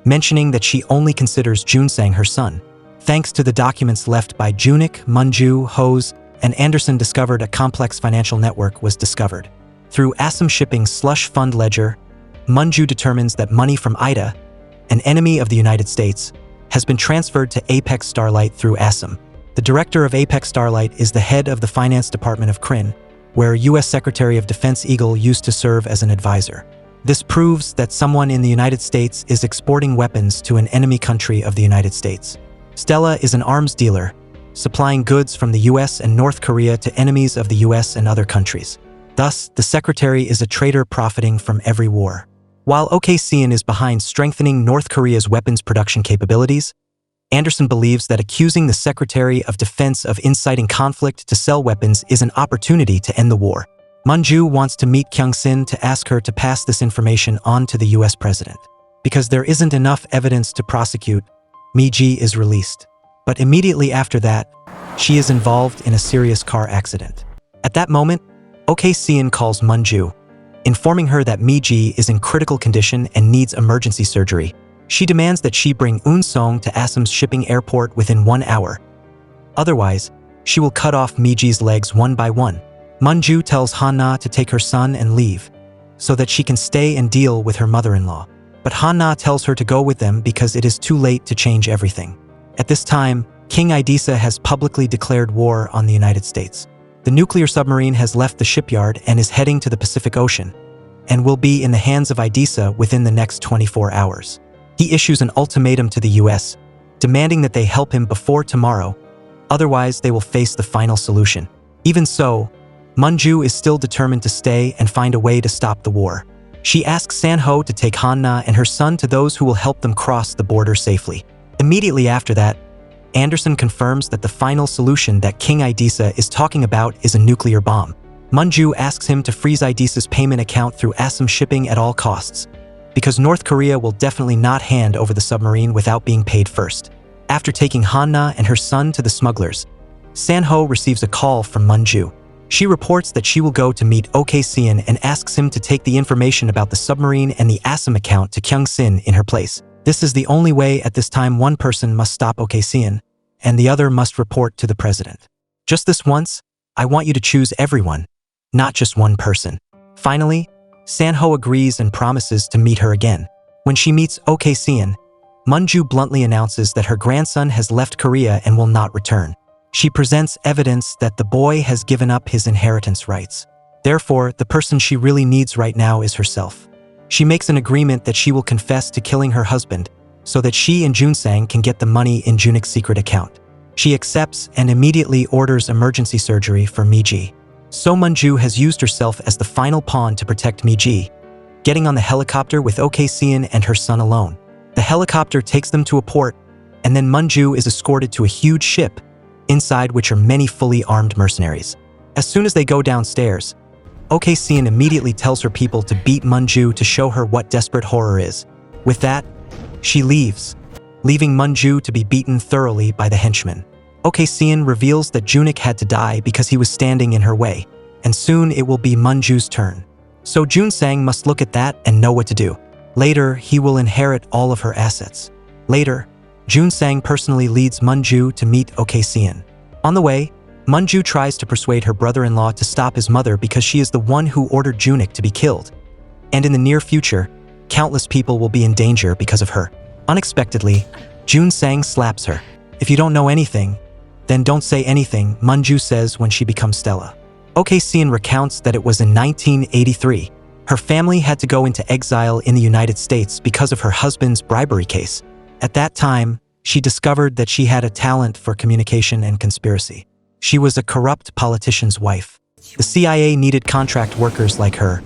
mentioning that she only considers Junsang her son. Thanks to the documents left by Junik, Mun-ju, Hose, and Anderson discovered a complex financial network was discovered. Through Assam Shipping's slush fund ledger, Mun-ju determines that money from Ida, an enemy of the United States, has been transferred to Apex Starlight through Assam. The director of Apex Starlight is the head of the finance department of KRIN, where U.S. Secretary of Defense Eagle used to serve as an advisor. This proves that someone in the United States is exporting weapons to an enemy country of the United States. Stella is an arms dealer, supplying goods from the US and North Korea to enemies of the US and other countries. Thus, the secretary is a traitor profiting from every war. While Ok Seon is behind strengthening North Korea's weapons production capabilities, Anderson believes that accusing the Secretary of Defense of inciting conflict to sell weapons is an opportunity to end the war. Mun-ju wants to meet Kyung-sin to ask her to pass this information on to the US president. Because there isn't enough evidence to prosecute, Mi-ji is released. But immediately after that, she is involved in a serious car accident. At that moment, Ok Seon calls Mun-ju, informing her that Mi-ji is in critical condition and needs emergency surgery. She demands that she bring Eun Song to Assam's shipping airport within 1 hour. Otherwise, she will cut off Mi-ji's legs one by one. Mun-ju tells Han-na to take her son and leave, so that she can stay and deal with her mother-in-law. But Han-na tells her to go with them because it is too late to change everything. At this time, King Idisa has publicly declared war on the United States. The nuclear submarine has left the shipyard and is heading to the Pacific Ocean, and will be in the hands of Idisa within the next 24 hours. He issues an ultimatum to the US, demanding that they help him before tomorrow, otherwise they will face the final solution. Even so, Mun-ju is still determined to stay and find a way to stop the war. She asks San-ho to take Han-na and her son to those who will help them cross the border safely. Immediately after that, Anderson confirms that the final solution that King Idisa is talking about is a nuclear bomb. Mun-ju asks him to freeze Idisa's payment account through Assam shipping at all costs, because North Korea will definitely not hand over the submarine without being paid first. After taking Han-na and her son to the smugglers, San-ho receives a call from Mun-ju. She reports that she will go to meet Ok-seon and asks him to take the information about the submarine and the Assam account to Kyung-sin in her place. This is the only way at this time. One person must stop Ok-seon, and the other must report to the president. Just this once, I want you to choose everyone, not just one person. Finally, San-ho agrees and promises to meet her again. When she meets Ok-seon, Mun-ju bluntly announces that her grandson has left Korea and will not return. She presents evidence that the boy has given up his inheritance rights. Therefore, the person she really needs right now is herself. She makes an agreement that she will confess to killing her husband so that she and Jun-sang can get the money in Junik's secret account. She accepts and immediately orders emergency surgery for Mi-ji. Seo Mun-ju has used herself as the final pawn to protect Mi-ji, getting on the helicopter with Ok-seon and her son alone. The helicopter takes them to a port, and then Mun-ju is escorted to a huge ship, inside which are many fully armed mercenaries. As soon as they go downstairs, Ok-seon immediately tells her people to beat Mun-ju to show her what desperate horror is. With that, she leaves, leaving Mun-ju to be beaten thoroughly by the henchmen. Ok-seon reveals that Junik had to die because he was standing in her way, and soon it will be Mun-ju's turn. So Jun-sang must look at that and know what to do. Later, he will inherit all of her assets. Later, Jun-sang personally leads Mun-ju to meet Ok-seon. On the way, Mun-ju tries to persuade her brother-in-law to stop his mother because she is the one who ordered Junik to be killed. And in the near future, countless people will be in danger because of her. Unexpectedly, Jun-sang slaps her. "If you don't know anything, then don't say anything," Mun-ju says when she becomes Stella. Ok-seon recounts that it was in 1983. Her family had to go into exile in the United States because of her husband's bribery case. At that time, she discovered that she had a talent for communication and conspiracy. She was a corrupt politician's wife. The CIA needed contract workers like her,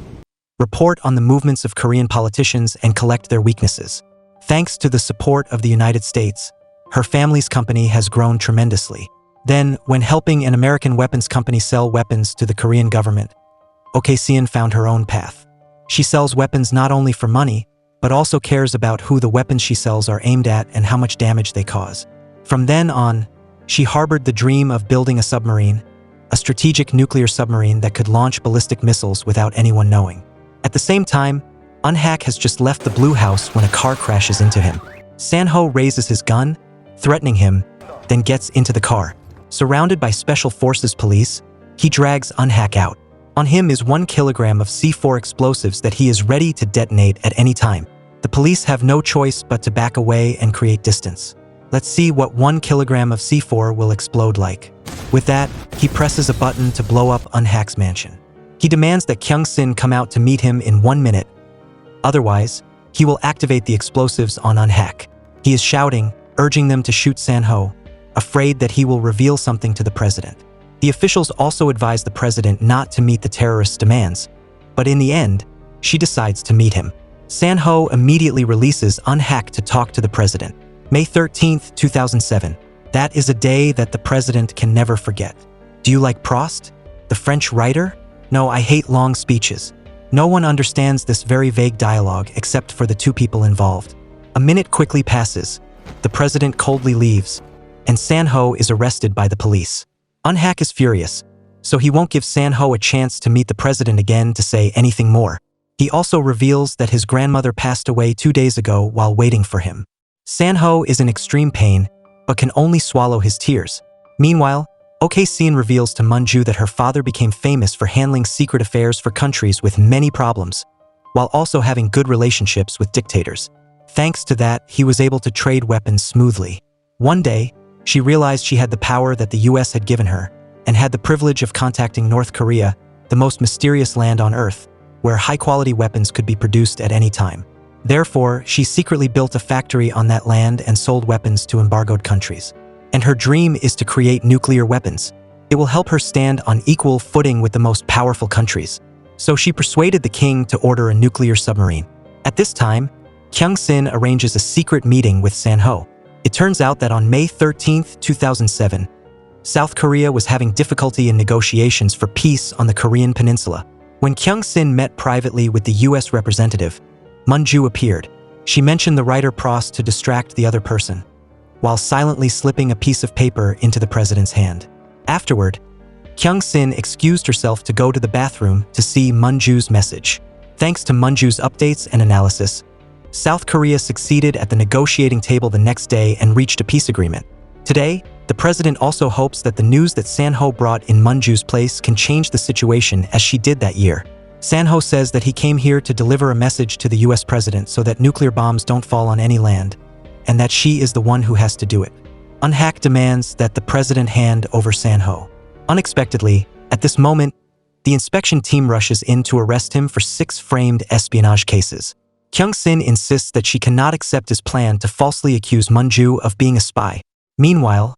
report on the movements of Korean politicians and collect their weaknesses. Thanks to the support of the United States, her family's company has grown tremendously. Then, when helping an American weapons company sell weapons to the Korean government, Ok-seon found her own path. She sells weapons not only for money, but also cares about who the weapons she sells are aimed at and how much damage they cause. From then on, she harbored the dream of building a submarine, a strategic nuclear submarine that could launch ballistic missiles without anyone knowing. At the same time, Eun-hak has just left the Blue House when a car crashes into him. San-ho raises his gun, threatening him, then gets into the car. Surrounded by Special Forces police, he drags Eun-hak out. On him is 1 kilogram of C4 explosives that he is ready to detonate at any time. The police have no choice but to back away and create distance. Let's see what 1 kilogram of C4 will explode like. With that, he presses a button to blow up Eun-hak's mansion. He demands that Kyung-sin come out to meet him in 1 minute. Otherwise, he will activate the explosives on Eun-hak. He is shouting, urging them to shoot San-ho, afraid that he will reveal something to the president. The officials also advise the president not to meet the terrorists' demands, but in the end, she decides to meet him. San-ho immediately releases Eun-hak to talk to the president. May 13, 2007. That is a day that the president can never forget. Do you like Proust, the French writer? No, I hate long speeches. No one understands this very vague dialogue except for the 2 people involved. A minute quickly passes. The president coldly leaves, and San-ho is arrested by the police. Eun-hak is furious, so he won't give San-ho a chance to meet the president again to say anything more. He also reveals that his grandmother passed away 2 days ago while waiting for him. San-ho is in extreme pain, but can only swallow his tears. Meanwhile, Ok-seon reveals to Mun-ju that her father became famous for handling secret affairs for countries with many problems, while also having good relationships with dictators. Thanks to that, he was able to trade weapons smoothly. One day, she realized she had the power that the US had given her, and had the privilege of contacting North Korea, the most mysterious land on Earth, where high-quality weapons could be produced at any time. Therefore, she secretly built a factory on that land and sold weapons to embargoed countries. And her dream is to create nuclear weapons. It will help her stand on equal footing with the most powerful countries. So she persuaded the king to order a nuclear submarine. At this time, Kyung-sin arranges a secret meeting with San-ho. It turns out that on May 13, 2007, South Korea was having difficulty in negotiations for peace on the Korean peninsula. When Kyung-sin met privately with the US representative, Mun-ju appeared. She mentioned the writer Prost to distract the other person, while silently slipping a piece of paper into the president's hand. Afterward, Kyung-sin excused herself to go to the bathroom to see Mun-ju's message. Thanks to Mun-ju's updates and analysis, South Korea succeeded at the negotiating table the next day and reached a peace agreement. Today, the president also hopes that the news that San-ho brought in Mun-ju's place can change the situation as she did that year. San-ho says that he came here to deliver a message to the US president so that nuclear bombs don't fall on any land, and that she is the one who has to do it. Unhack demands that the president hand over San-ho. Unexpectedly, at this moment, the inspection team rushes in to arrest him for 6 framed espionage cases. Kyung-sin insists that she cannot accept his plan to falsely accuse Mun-ju of being a spy. Meanwhile,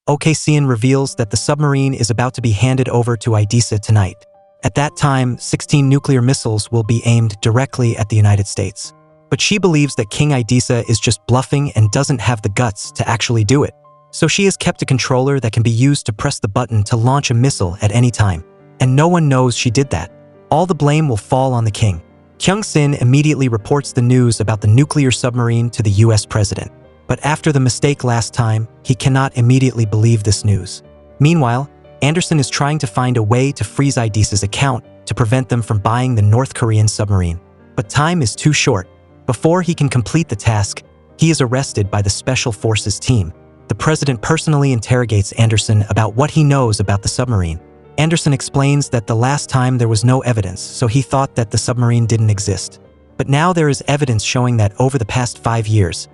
OK-seon reveals that the submarine is about to be handed over to Idisa tonight. At that time, 16 nuclear missiles will be aimed directly at the United States. But she believes that King Idisa is just bluffing and doesn't have the guts to actually do it. So she has kept a controller that can be used to press the button to launch a missile at any time. And no one knows she did that. All the blame will fall on the king. Kyung-sin immediately reports the news about the nuclear submarine to the US president. But after the mistake last time, he cannot immediately believe this news. Meanwhile, Anderson is trying to find a way to freeze Idisa's account to prevent them from buying the North Korean submarine. But time is too short. Before he can complete the task, he is arrested by the Special Forces team. The president personally interrogates Anderson about what he knows about the submarine. Anderson explains that the last time there was no evidence, so he thought that the submarine didn't exist. But now there is evidence showing that over the past 5 years,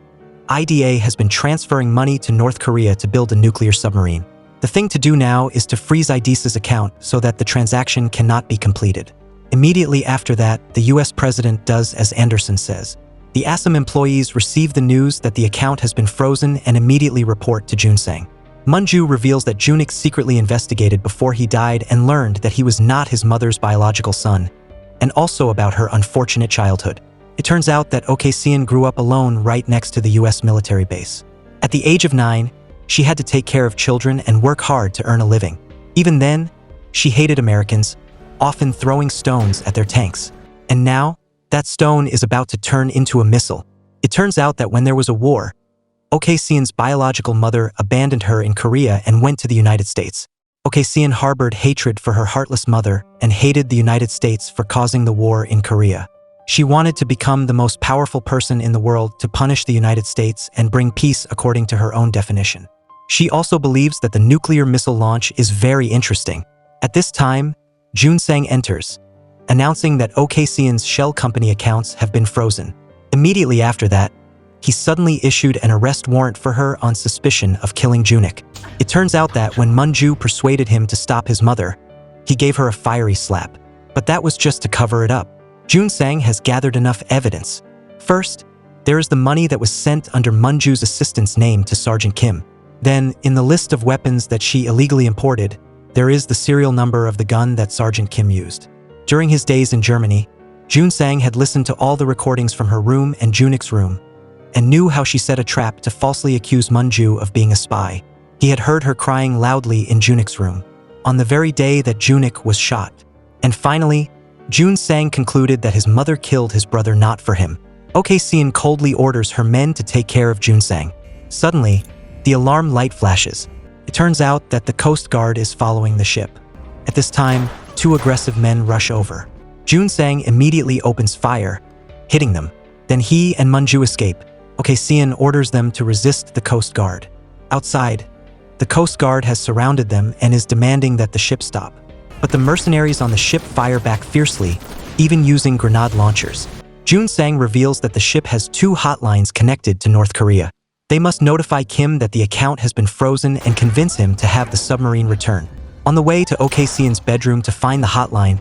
IDA has been transferring money to North Korea to build a nuclear submarine. The thing to do now is to freeze Idisa's account so that the transaction cannot be completed. Immediately after that, the US president does as Anderson says. The ASAM employees receive the news that the account has been frozen and immediately report to Junsang. Mun-ju reveals that Junik secretly investigated before he died and learned that he was not his mother's biological son, and also about her unfortunate childhood. It turns out that Ok-seon grew up alone right next to the US military base. At the age of 9, she had to take care of children and work hard to earn a living. Even then, she hated Americans, often throwing stones at their tanks. And now, that stone is about to turn into a missile. It turns out that when there was a war, Ok-seon's biological mother abandoned her in Korea and went to the United States. Ok-seon harbored hatred for her heartless mother and hated the United States for causing the war in Korea. She wanted to become the most powerful person in the world to punish the United States and bring peace according to her own definition. She also believes that the nuclear missile launch is very interesting. At this time, Junsang enters, announcing that Ok-seon's shell company accounts have been frozen. Immediately after that, he suddenly issued an arrest warrant for her on suspicion of killing Junik. It turns out that when Mun-ju persuaded him to stop his mother, he gave her a fiery slap. But that was just to cover it up. Junsang has gathered enough evidence. First, there is the money that was sent under Mun-ju's assistant's name to Sergeant Kim. Then, in the list of weapons that she illegally imported, there is the serial number of the gun that Sergeant Kim used. During his days in Germany, Junsang had listened to all the recordings from her room and Junik's room, and knew how she set a trap to falsely accuse Mun-ju of being a spy. He had heard her crying loudly in Junik's room, on the very day that Junik was shot. And finally, Junsang concluded that his mother killed his brother not for him. Ok-seon coldly orders her men to take care of Junsang. Suddenly, the alarm light flashes. It turns out that the Coast Guard is following the ship. At this time, 2 aggressive men rush over. Junsang immediately opens fire, hitting them. Then he and Mun-ju escape. Ok-seon orders them to resist the Coast Guard. Outside, the Coast Guard has surrounded them and is demanding that the ship stop. But the mercenaries on the ship fire back fiercely, even using grenade launchers. Junsang reveals that the ship has 2 hotlines connected to North Korea. They must notify Kim that the account has been frozen and convince him to have the submarine return. On the way to Ok-seon's bedroom to find the hotline,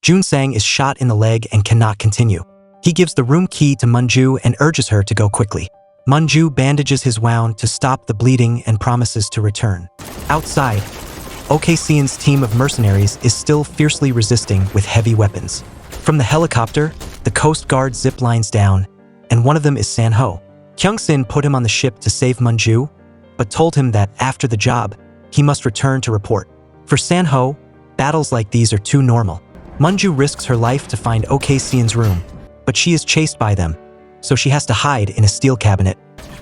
Junsang is shot in the leg and cannot continue. He gives the room key to Mun-ju and urges her to go quickly. Mun-ju bandages his wound to stop the bleeding and promises to return. Outside, Ok-seon's team of mercenaries is still fiercely resisting with heavy weapons. From the helicopter, the Coast Guard zip lines down, and one of them is San-ho. Kyung-sin put him on the ship to save Mun-ju, but told him that after the job, he must return to report. For San-ho, battles like these are too normal. Mun-ju risks her life to find Ok-seon's room, but she is chased by them, so she has to hide in a steel cabinet,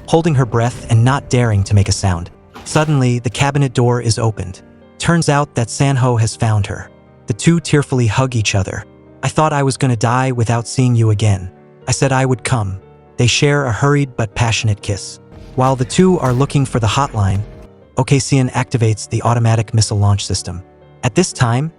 holding her breath and not daring to make a sound. Suddenly, the cabinet door is opened. Turns out that San-ho has found her. The two tearfully hug each other. "I thought I was gonna die without seeing you again. I said I would come." They share a hurried but passionate kiss. While the two are looking for the hotline, Ok-seon activates the automatic missile launch system. At this time,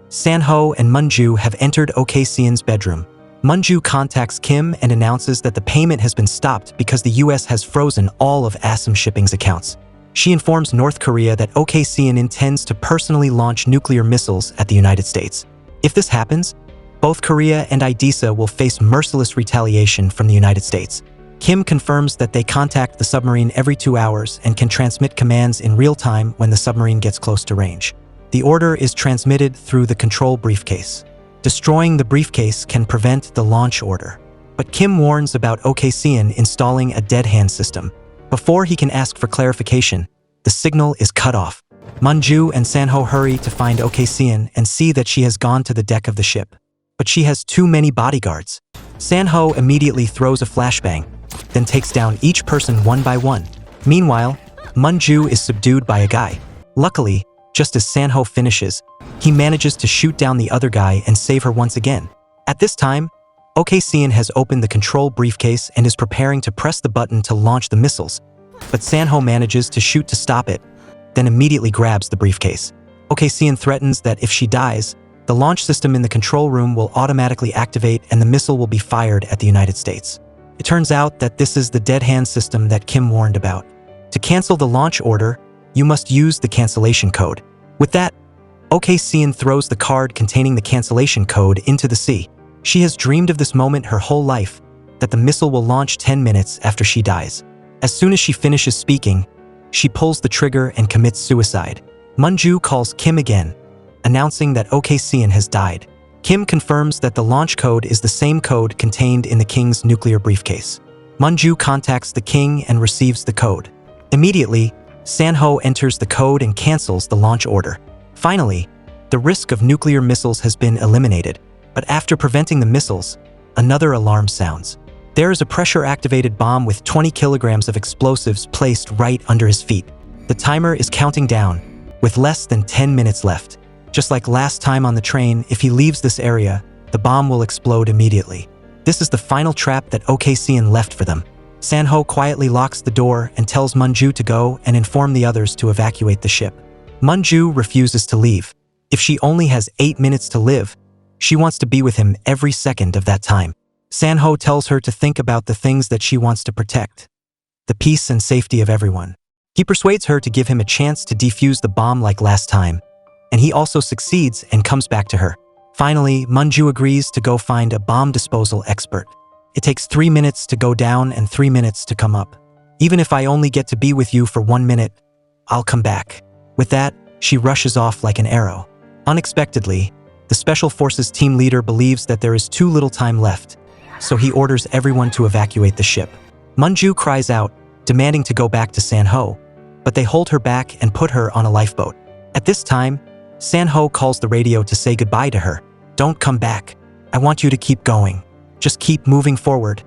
San-ho and Mun-ju have entered Ok-seon's bedroom. Mun-ju contacts Kim and announces that the payment has been stopped because the US has frozen all of Assam Shipping's accounts. She informs North Korea that Ok-seon intends to personally launch nuclear missiles at the United States. If this happens, both Korea and IDISA will face merciless retaliation from the United States. Kim confirms that they contact the submarine every 2 hours and can transmit commands in real time when the submarine gets close to range. The order is transmitted through the control briefcase. Destroying the briefcase can prevent the launch order. But Kim warns about Ok-seon installing a dead hand system. Before he can ask for clarification, the signal is cut off. Mun-ju and San-ho hurry to find Ok-seon and see that she has gone to the deck of the ship. But she has too many bodyguards. San-ho immediately throws a flashbang, then takes down each person one by one. Meanwhile, Mun-ju is subdued by a guy. Luckily, just as San-ho finishes, he manages to shoot down the other guy and save her once again. At this time, Ok-seon has opened the control briefcase and is preparing to press the button to launch the missiles, but San-ho manages to shoot to stop it, then immediately grabs the briefcase. Ok-seon threatens that if she dies, the launch system in the control room will automatically activate and the missile will be fired at the United States. It turns out that this is the dead hand system that Kim warned about. To cancel the launch order, you must use the cancellation code. With that, Ok-seon throws the card containing the cancellation code into the sea. She has dreamed of this moment her whole life, that the missile will launch 10 minutes after she dies. As soon as she finishes speaking, she pulls the trigger and commits suicide. Mun-ju calls Kim again, announcing that Ok-seon has died. Kim confirms that the launch code is the same code contained in the king's nuclear briefcase. Mun-ju contacts the king and receives the code. Immediately, San-ho enters the code and cancels the launch order. Finally, the risk of nuclear missiles has been eliminated. But after preventing the missiles, another alarm sounds. There is a pressure-activated bomb with 20 kilograms of explosives placed right under his feet. The timer is counting down, with less than 10 minutes left. Just like last time on the train, if he leaves this area, the bomb will explode immediately. This is the final trap that Ok-seon left for them. San-ho quietly locks the door and tells Mun-ju to go and inform the others to evacuate the ship. Mun-ju refuses to leave. If she only has 8 minutes to live, she wants to be with him every second of that time. San-ho tells her to think about the things that she wants to protect, the peace and safety of everyone. He persuades her to give him a chance to defuse the bomb like last time, and he also succeeds and comes back to her. Finally, Mun-ju agrees to go find a bomb disposal expert. It takes 3 minutes to go down and 3 minutes to come up. Even if I only get to be with you for 1 minute, I'll come back. With that, she rushes off like an arrow. Unexpectedly, the Special Forces team leader believes that there is too little time left, so he orders everyone to evacuate the ship. Mun-ju cries out, demanding to go back to San-ho, but they hold her back and put her on a lifeboat. At this time, San-ho calls the radio to say goodbye to her. "Don't come back. I want you to keep going. Just keep moving forward,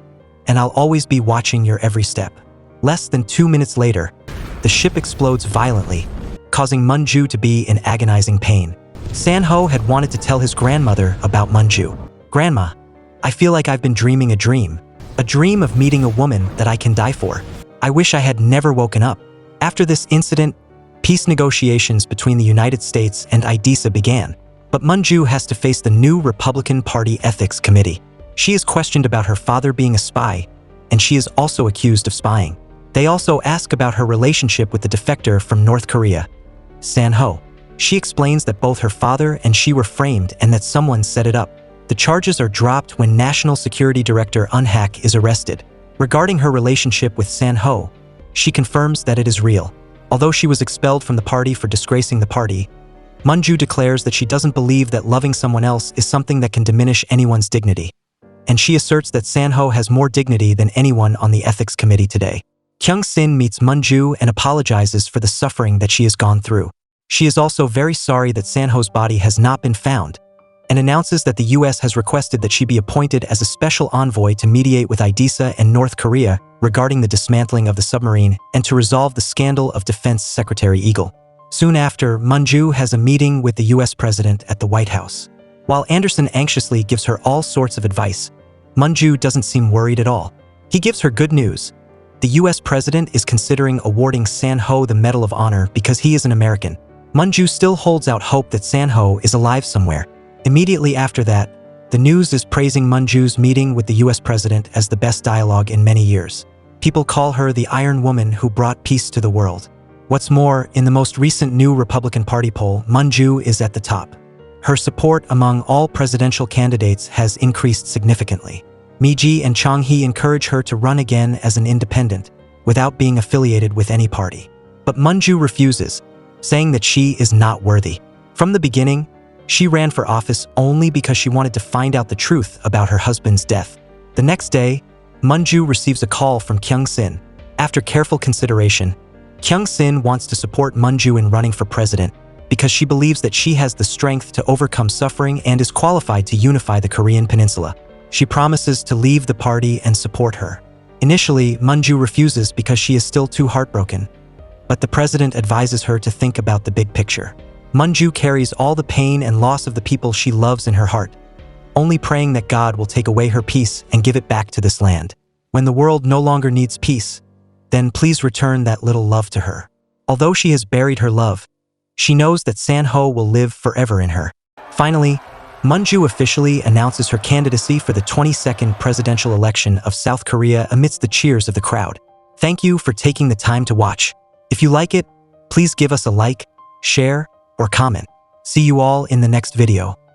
and I'll always be watching your every step." Less than 2 minutes later, the ship explodes violently, causing Mun-ju to be in agonizing pain. San-ho had wanted to tell his grandmother about Mun-ju. "Grandma, I feel like I've been dreaming a dream of meeting a woman that I can die for. I wish I had never woken up." After this incident, peace negotiations between the United States and IDISA began, but Mun-ju has to face the new Republican Party Ethics Committee. She is questioned about her father being a spy, and she is also accused of spying. They also ask about her relationship with the defector from North Korea, San-ho. She explains that both her father and she were framed and that someone set it up. The charges are dropped when National Security Director Eun-hak is arrested. Regarding her relationship with San-ho, she confirms that it is real. Although she was expelled from the party for disgracing the party, Mun-ju declares that she doesn't believe that loving someone else is something that can diminish anyone's dignity. And she asserts that San-ho has more dignity than anyone on the ethics committee today. Kyung-sin meets Mun-ju and apologizes for the suffering that she has gone through. She is also very sorry that San-ho's body has not been found, and announces that the US has requested that she be appointed as a special envoy to mediate with IDISA and North Korea regarding the dismantling of the submarine and to resolve the scandal of Defense Secretary Eagle. Soon after, Mun-ju has a meeting with the US president at the White House. While Anderson anxiously gives her all sorts of advice, Mun-ju doesn't seem worried at all. He gives her good news. The US president is considering awarding San-ho the Medal of Honor because he is an American. Mun-ju still holds out hope that San-ho is alive somewhere. Immediately after that, the news is praising Mun-ju's meeting with the US president as the best dialogue in many years. People call her the Iron Woman who brought peace to the world. What's more, in the most recent New Republican Party poll, Mun-ju is at the top. Her support among all presidential candidates has increased significantly. Mi-ji and Chang-hee encourage her to run again as an independent, without being affiliated with any party. But Mun-ju refuses, saying that she is not worthy. From the beginning, she ran for office only because she wanted to find out the truth about her husband's death. The next day, Mun-ju receives a call from Kyung-sin. After careful consideration, Kyung-sin wants to support Mun-ju in running for president because she believes that she has the strength to overcome suffering and is qualified to unify the Korean peninsula. She promises to leave the party and support her. Initially, Mun-ju refuses because she is still too heartbroken, but the president advises her to think about the big picture. Mun-ju carries all the pain and loss of the people she loves in her heart, only praying that God will take away her peace and give it back to this land. When the world no longer needs peace, then please return that little love to her. Although she has buried her love, she knows that San-ho will live forever in her. Finally, Mun-ju officially announces her candidacy for the 22nd presidential election of South Korea amidst the cheers of the crowd. Thank you for taking the time to watch. If you like it, please give us a like, share, or comment. See you all in the next video.